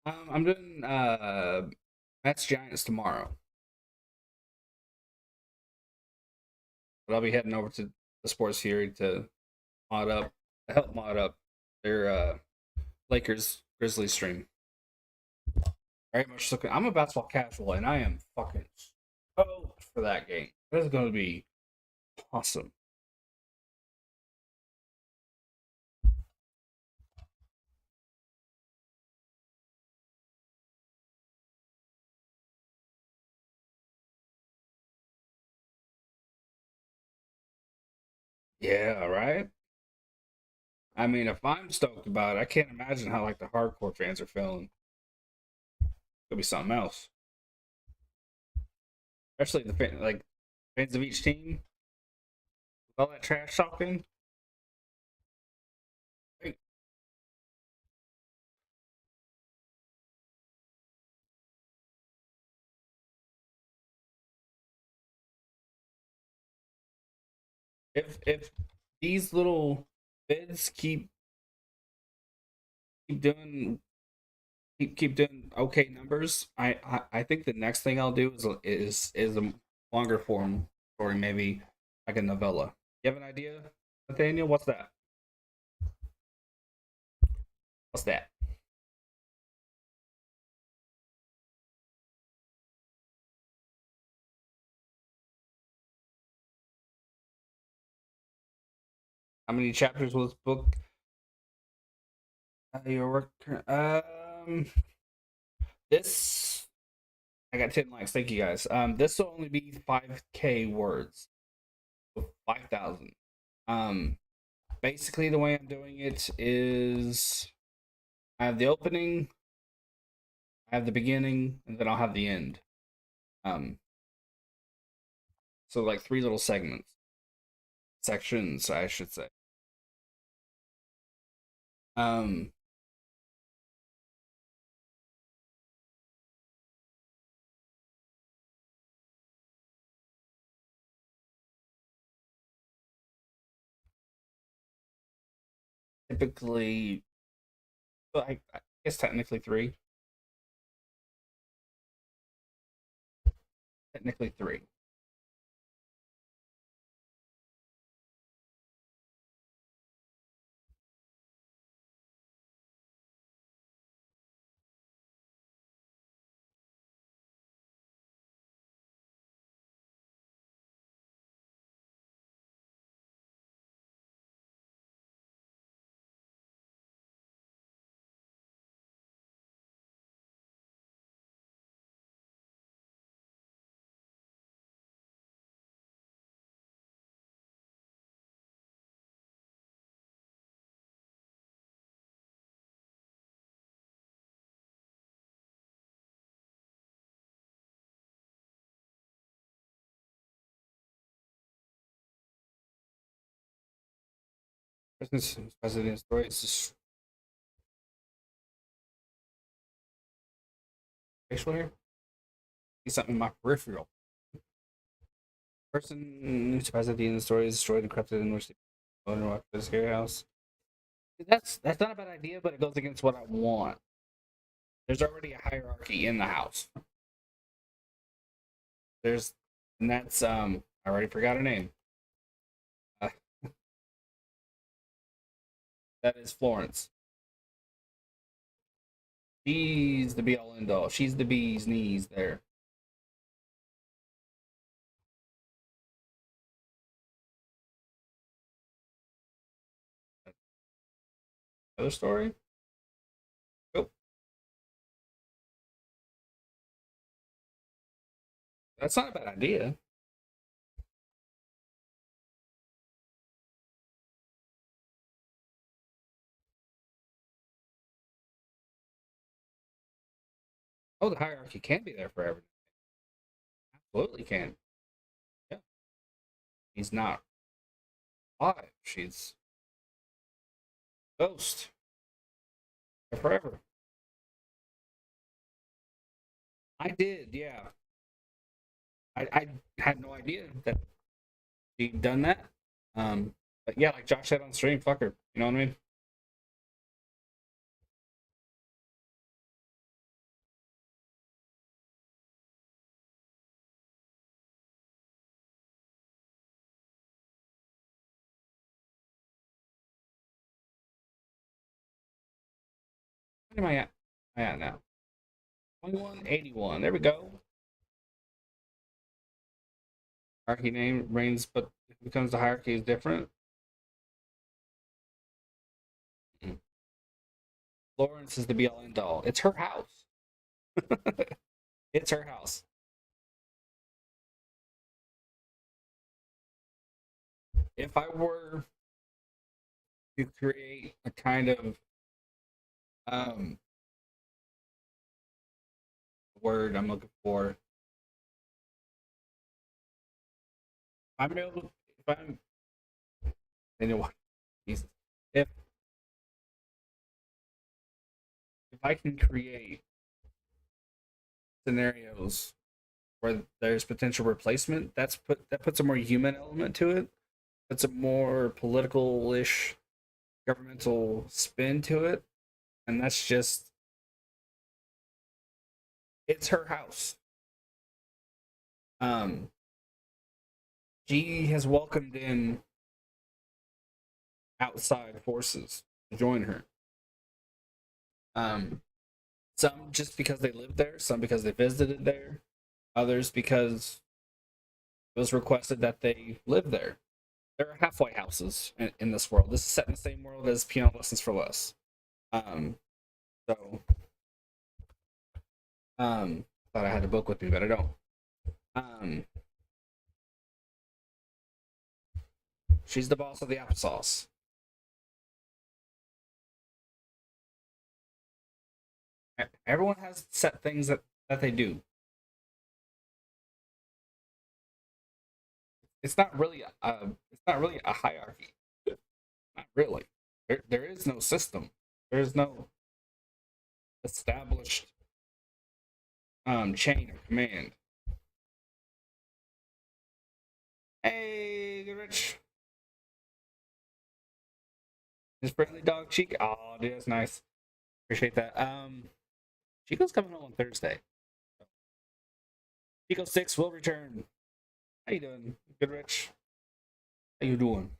S1: I'm doing Mets Giants tomorrow, but I'll be heading over to the Sports Fury to mod up, help mod up their Lakers Grizzlies stream. Very much looking. I'm a basketball casual, and I am fucking stoked for that game. This is going to be awesome. Yeah, right. I mean, if I'm stoked about it, I can't imagine how like the hardcore fans are feeling. It'll be something else, especially like fans of each team with all that trash talking. Like, if these little bids keep doing keep doing okay numbers, I think the next thing I'll do is a longer form story, maybe like a novella. You have an idea, Nathaniel? What's that? What's that? How many chapters will this book your work? This I got 10 likes. Thank you guys. This will only be 5K words, so 5,000. Um, basically the way I'm doing it is I have the opening, I have the beginning, and then I'll have the end. Um, so like three little segments, sections, I should say. Um, typically, well, I guess technically three. Technically three. Christmas president story is just facial hair. See something in my peripheral. Person who's president in the story is destroyed and corrupted in which the owner walked to the scary house. That's not a bad idea, but it goes against what I want. There's already a hierarchy in the house. There's and that's I already forgot her name. Uh, that is Florence. She's the be all end all. She's the bee's knees there. Other story? Oh, that's not a bad idea. Oh, the hierarchy can be there forever. Absolutely can. Yeah. He's not alive. She's ghost forever. I did, yeah. I had no idea that she'd done that. But yeah, like Josh said on stream, fuck her. You know what I mean? What am I at? Am I at now? 2181. There we go. Hierarchy name reigns, but it becomes the hierarchy is different. Mm. Florence is the be all end all. It's her house. It's her house. If I were to create a kind of um word I'm looking for, I'm able if I'm you know what Jesus. If if I can create scenarios where there's potential replacement, that puts a more human element to it. Puts a more political-ish governmental spin to it. And that's just it's her house. Um she has welcomed in outside forces to join her. Um some just because they lived there, some because they visited there, others because it was requested that they live there. There are halfway houses in this world. This is set in the same world as Piano Lessons for Less. Um, so, thought I had a book with me, but I don't. Um, she's the boss of the applesauce. Everyone has set things that they do. It's not really a hierarchy. Not really. There is no system. There's no established chain of command. Hey, good Rich. His friendly dog Chica. Oh, dude, that's nice. Appreciate that. Chico's coming home on Thursday. Chico 6 will return. How you doing? Good, Rich? How you doing?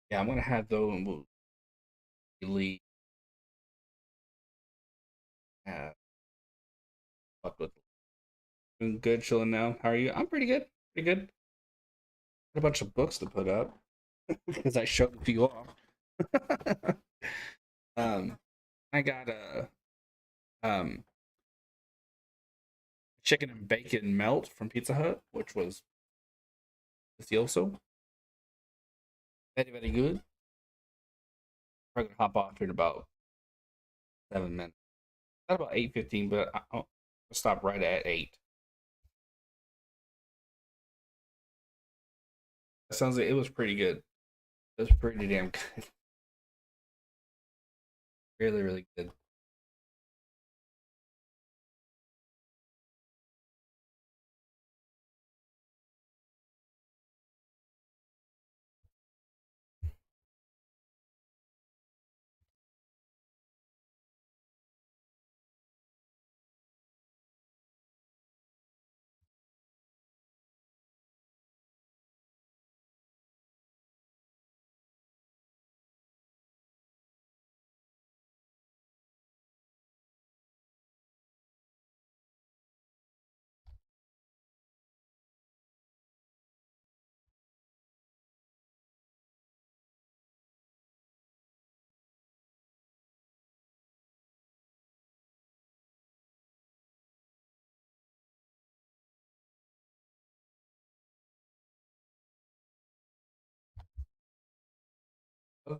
S1: Yeah, I'm gonna have though, and we'll delete. Fuck with. Doing good, chilling now. How are you? I'm pretty good. Pretty good. Got a bunch of books to put up because I showed a few off. um, I got a chicken and bacon melt from Pizza Hut, which was delicioso. Very, very good. I'm gonna hop off here in about 7 minutes. Not about 8:15, but I'll stop right at 8. That sounds like it was pretty good. It was pretty damn good. Really, really good.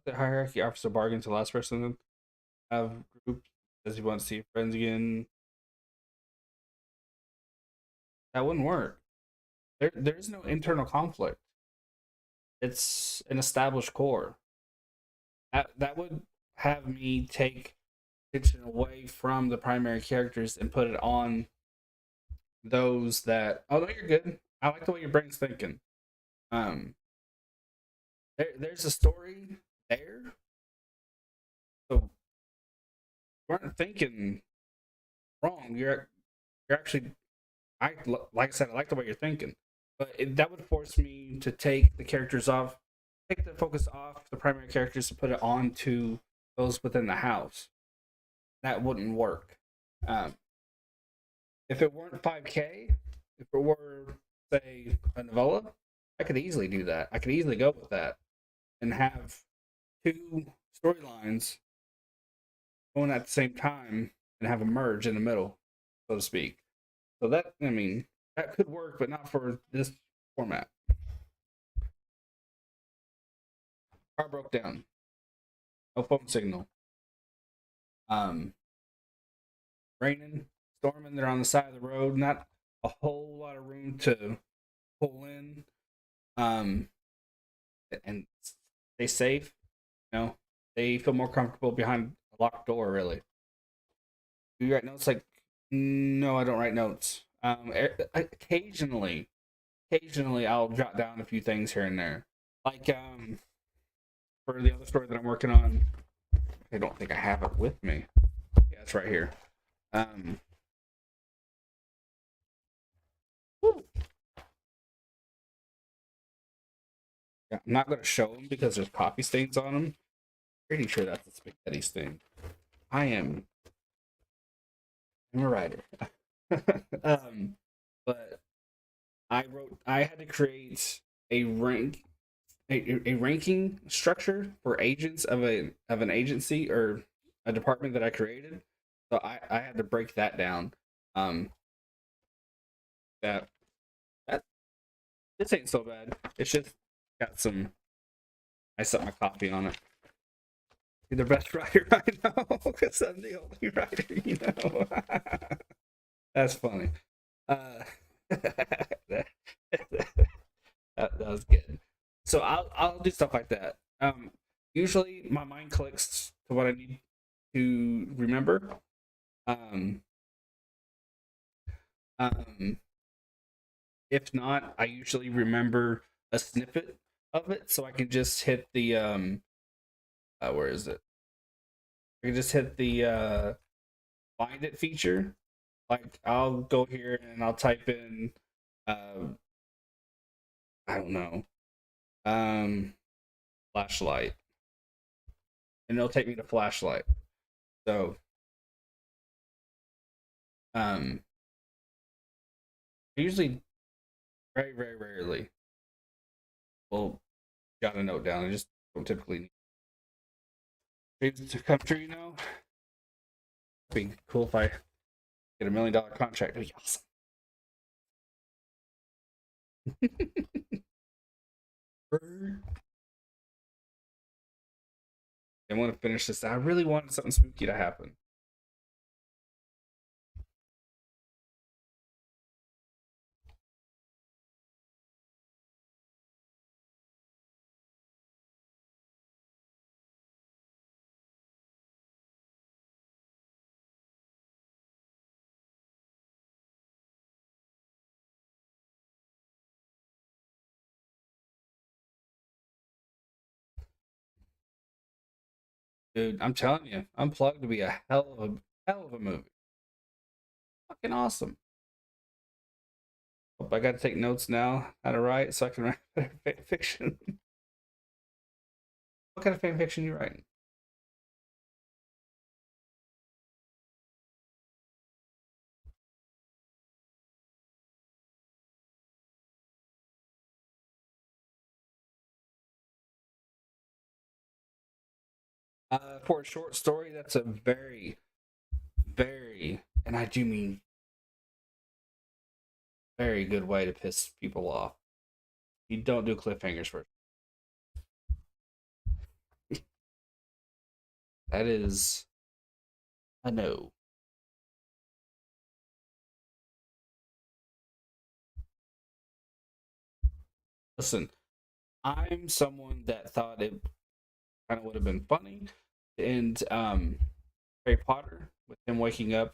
S1: The hierarchy offers a bargain to the last person. Have groups as you want to see friends again. That wouldn't work. There's no internal conflict. It's an established core. That would have me take attention away from the primary characters and put it on those that. Oh no, you're good. I like the way your brain's thinking. Um, there's a story there, so you aren't thinking wrong. You're actually. Like I said, I like the way you're thinking, but that would force me to take the characters off, take the focus off the primary characters to put it on to those within the house. That wouldn't work. Um, if it weren't 5K, if it were, say, a novella, I could easily do that. I could easily go with that and have two storylines going at the same time and have a merge in the middle, so to speak. So that, I mean, that could work, but not for this format. Car broke down. No phone signal. Um, Raining, storming. They're on the side of the road. Not a whole lot of room to pull in. Um, and stay safe. You know, they feel more comfortable behind a locked door. Really. Do you write notes? Like, no, I don't write notes. Occasionally, I'll jot down a few things here and there. Like, for the other story that I'm working on, I don't think I have it with me. Yeah, it's right here. Um, yeah, I'm not going to show them because there's coffee stains on them. Pretty sure that's a spaghetti stain. I am. I'm a writer. um, but I had to create a a ranking structure for agents of an agency or a department that I created. So I had to break that down. Um, that that this ain't so bad. It's just got some. I set my coffee on it. You're the best writer I know because I'm the only writer you know. That's funny. That, that was good. So I'll do stuff like that. Usually my mind clicks to what I need to remember. Um, um, if not, I usually remember a snippet of it, so I can just hit the where is it? I can just hit the find it feature. Like I'll go here and I'll type in I don't know um flashlight, and it'll take me to flashlight. So um usually very rarely will jot a note down. I just don't typically need dreams to come true. You know, it'd be cool if I get $1 million contract. It'd be awesome. I want to finish this. I really wanted something spooky to happen. Dude, I'm telling you, Unplugged to be a hell of a movie. Fucking awesome. Hope I got to take notes now how to write so I can write better fan fiction. What kind of fan fiction you writing? For a short story, that's a very, and I do mean very good way to piss people off. You don't do cliffhangers first. That is a no. Listen, I'm someone that thought it kind of would have been funny, and Harry Potter with him waking up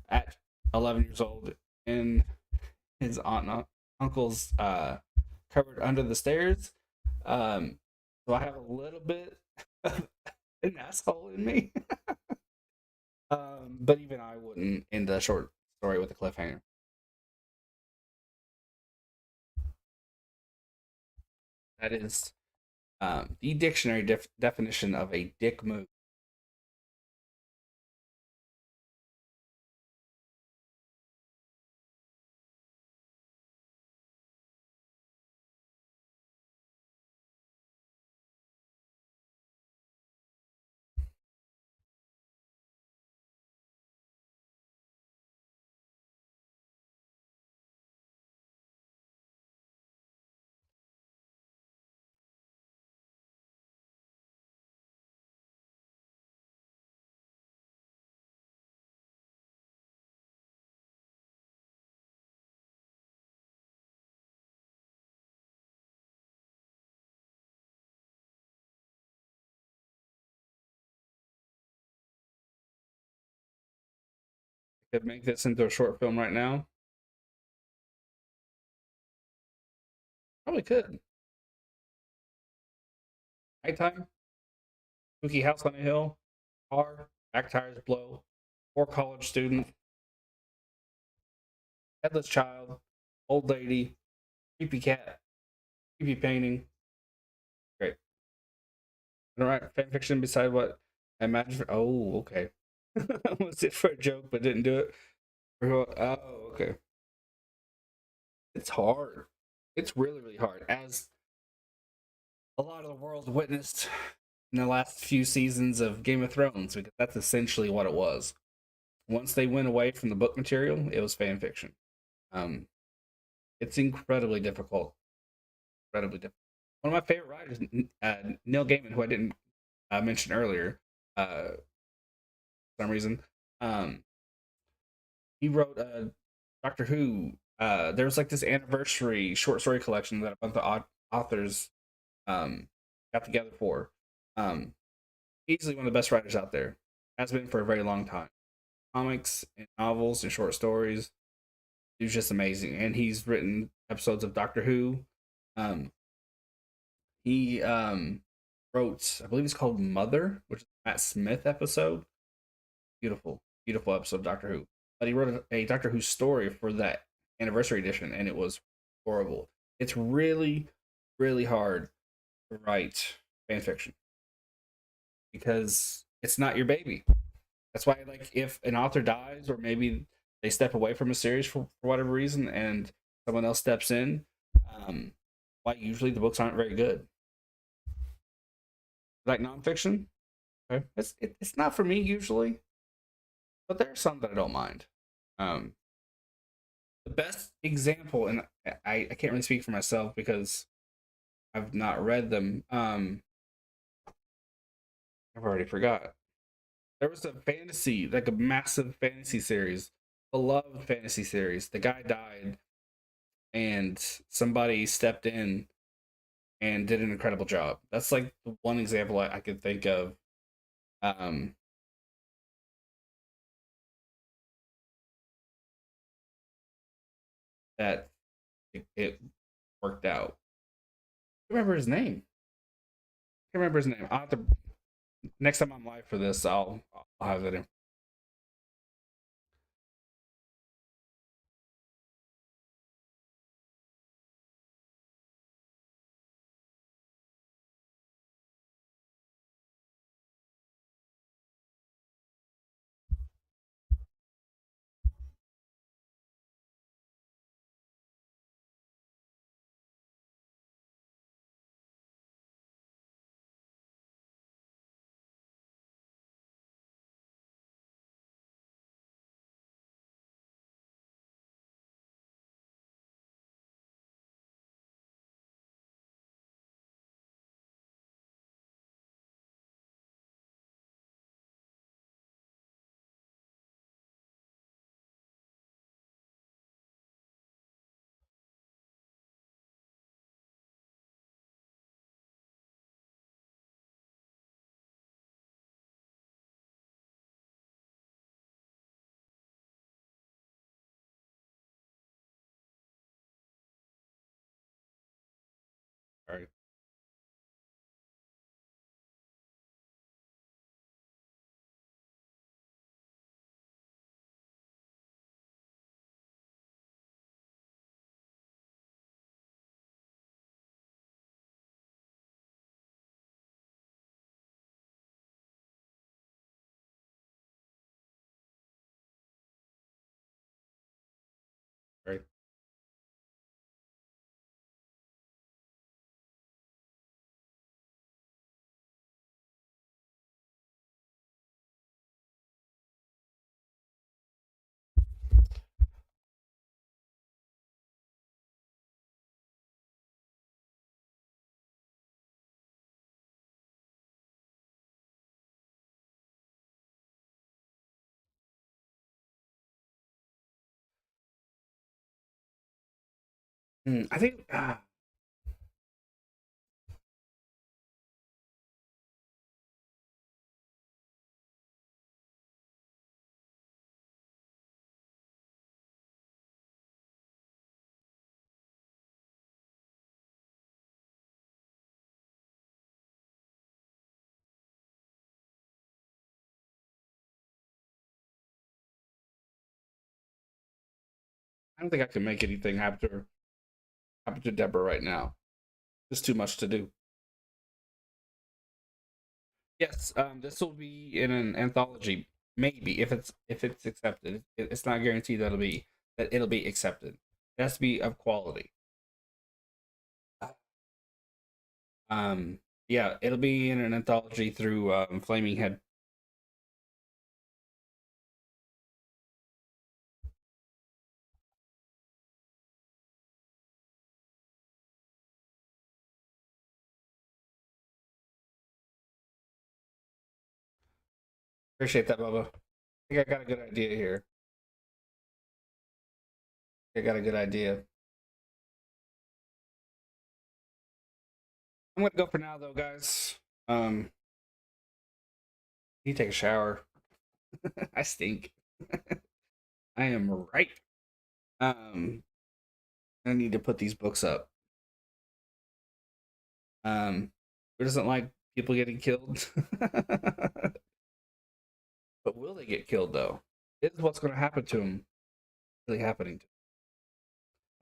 S1: at 11 years old in his aunt and uncle's cupboard under the stairs. Um, so I have a little bit of an asshole in me. But even I wouldn't end a short story with a cliffhanger. That is the dictionary definition of a dick move. Could make this into a short film right now. Probably could. Nighttime, spooky house on a hill, car, back tires blow, poor college student, headless child, old lady, creepy cat, creepy painting. Great. All right, fan fiction beside what I imagined. Oh, okay. Was it for a joke but didn't do it? Oh, okay. It's hard. It's really, really hard. As a lot of the world witnessed in the last few seasons of Game of Thrones, because that's essentially what it was. Once they went away from the book material, it was fan fiction. Um, it's incredibly difficult. Incredibly difficult. One of my favorite writers, Neil Gaiman, who I didn't mention earlier, for some reason, um, he wrote Doctor Who. There was like this anniversary short story collection that a bunch of authors got together for. Um, Easily one of the best writers out there. Has been for a very long time. Comics and novels and short stories. He was just amazing, and he's written episodes of Doctor Who. Um, he wrote, I believe it's called Mother, which is a Matt Smith episode. Beautiful, beautiful episode of Doctor Who. But he wrote a Doctor Who story for that anniversary edition, and it was horrible. It's really, really hard to write fan fiction because it's not your baby. That's why, like, if an author dies or maybe they step away from a series for whatever reason and someone else steps in, um, like usually the books aren't very good. Like nonfiction, okay, it's not for me usually, but there are some that I don't mind. Um, The best example, and I can't really speak for myself because I've not read them. I've already forgot. There was a fantasy, like a massive fantasy series, beloved fantasy series. The guy died, and somebody stepped in and did an incredible job. That's like the one example I could think of. Um, that it worked out. I remember his name. I can't remember his name. I'll have to, next time I'm live for this, I'll have it in. All right. All right. I think I don't think I can make anything happen to Deborah right now. There's too much to do. Yes, this will be in an anthology, maybe if it's accepted. It's not guaranteed that it'll be accepted. It has to be of quality. Um, yeah, it'll be in an anthology through Flaming Head. Appreciate that, Bubba. I think I got a good idea here. I got a good idea. I'm gonna go for now, though, guys. You take a shower. I stink. I am right. Um, I need to put these books up. Who doesn't like people getting killed? But will they get killed though? This is what's going to happen to them. Really happening.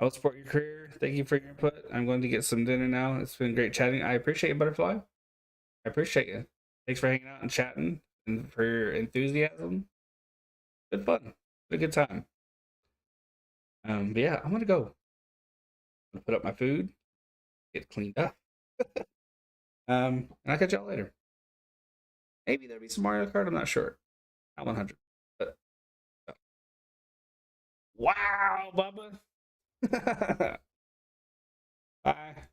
S1: I will support your career. Thank you for your input. I'm going to get some dinner now. It's been great chatting. I appreciate you, Butterfly. I appreciate you. Thanks for hanging out and chatting and for your enthusiasm. Good fun. Had a good time. But yeah, I'm gonna go. I'm gonna put up my food, get cleaned up. And I'll catch y'all later. Maybe there'll be some Mario Kart. I'm not sure. Not 100, but Wow, Bubba. Bye.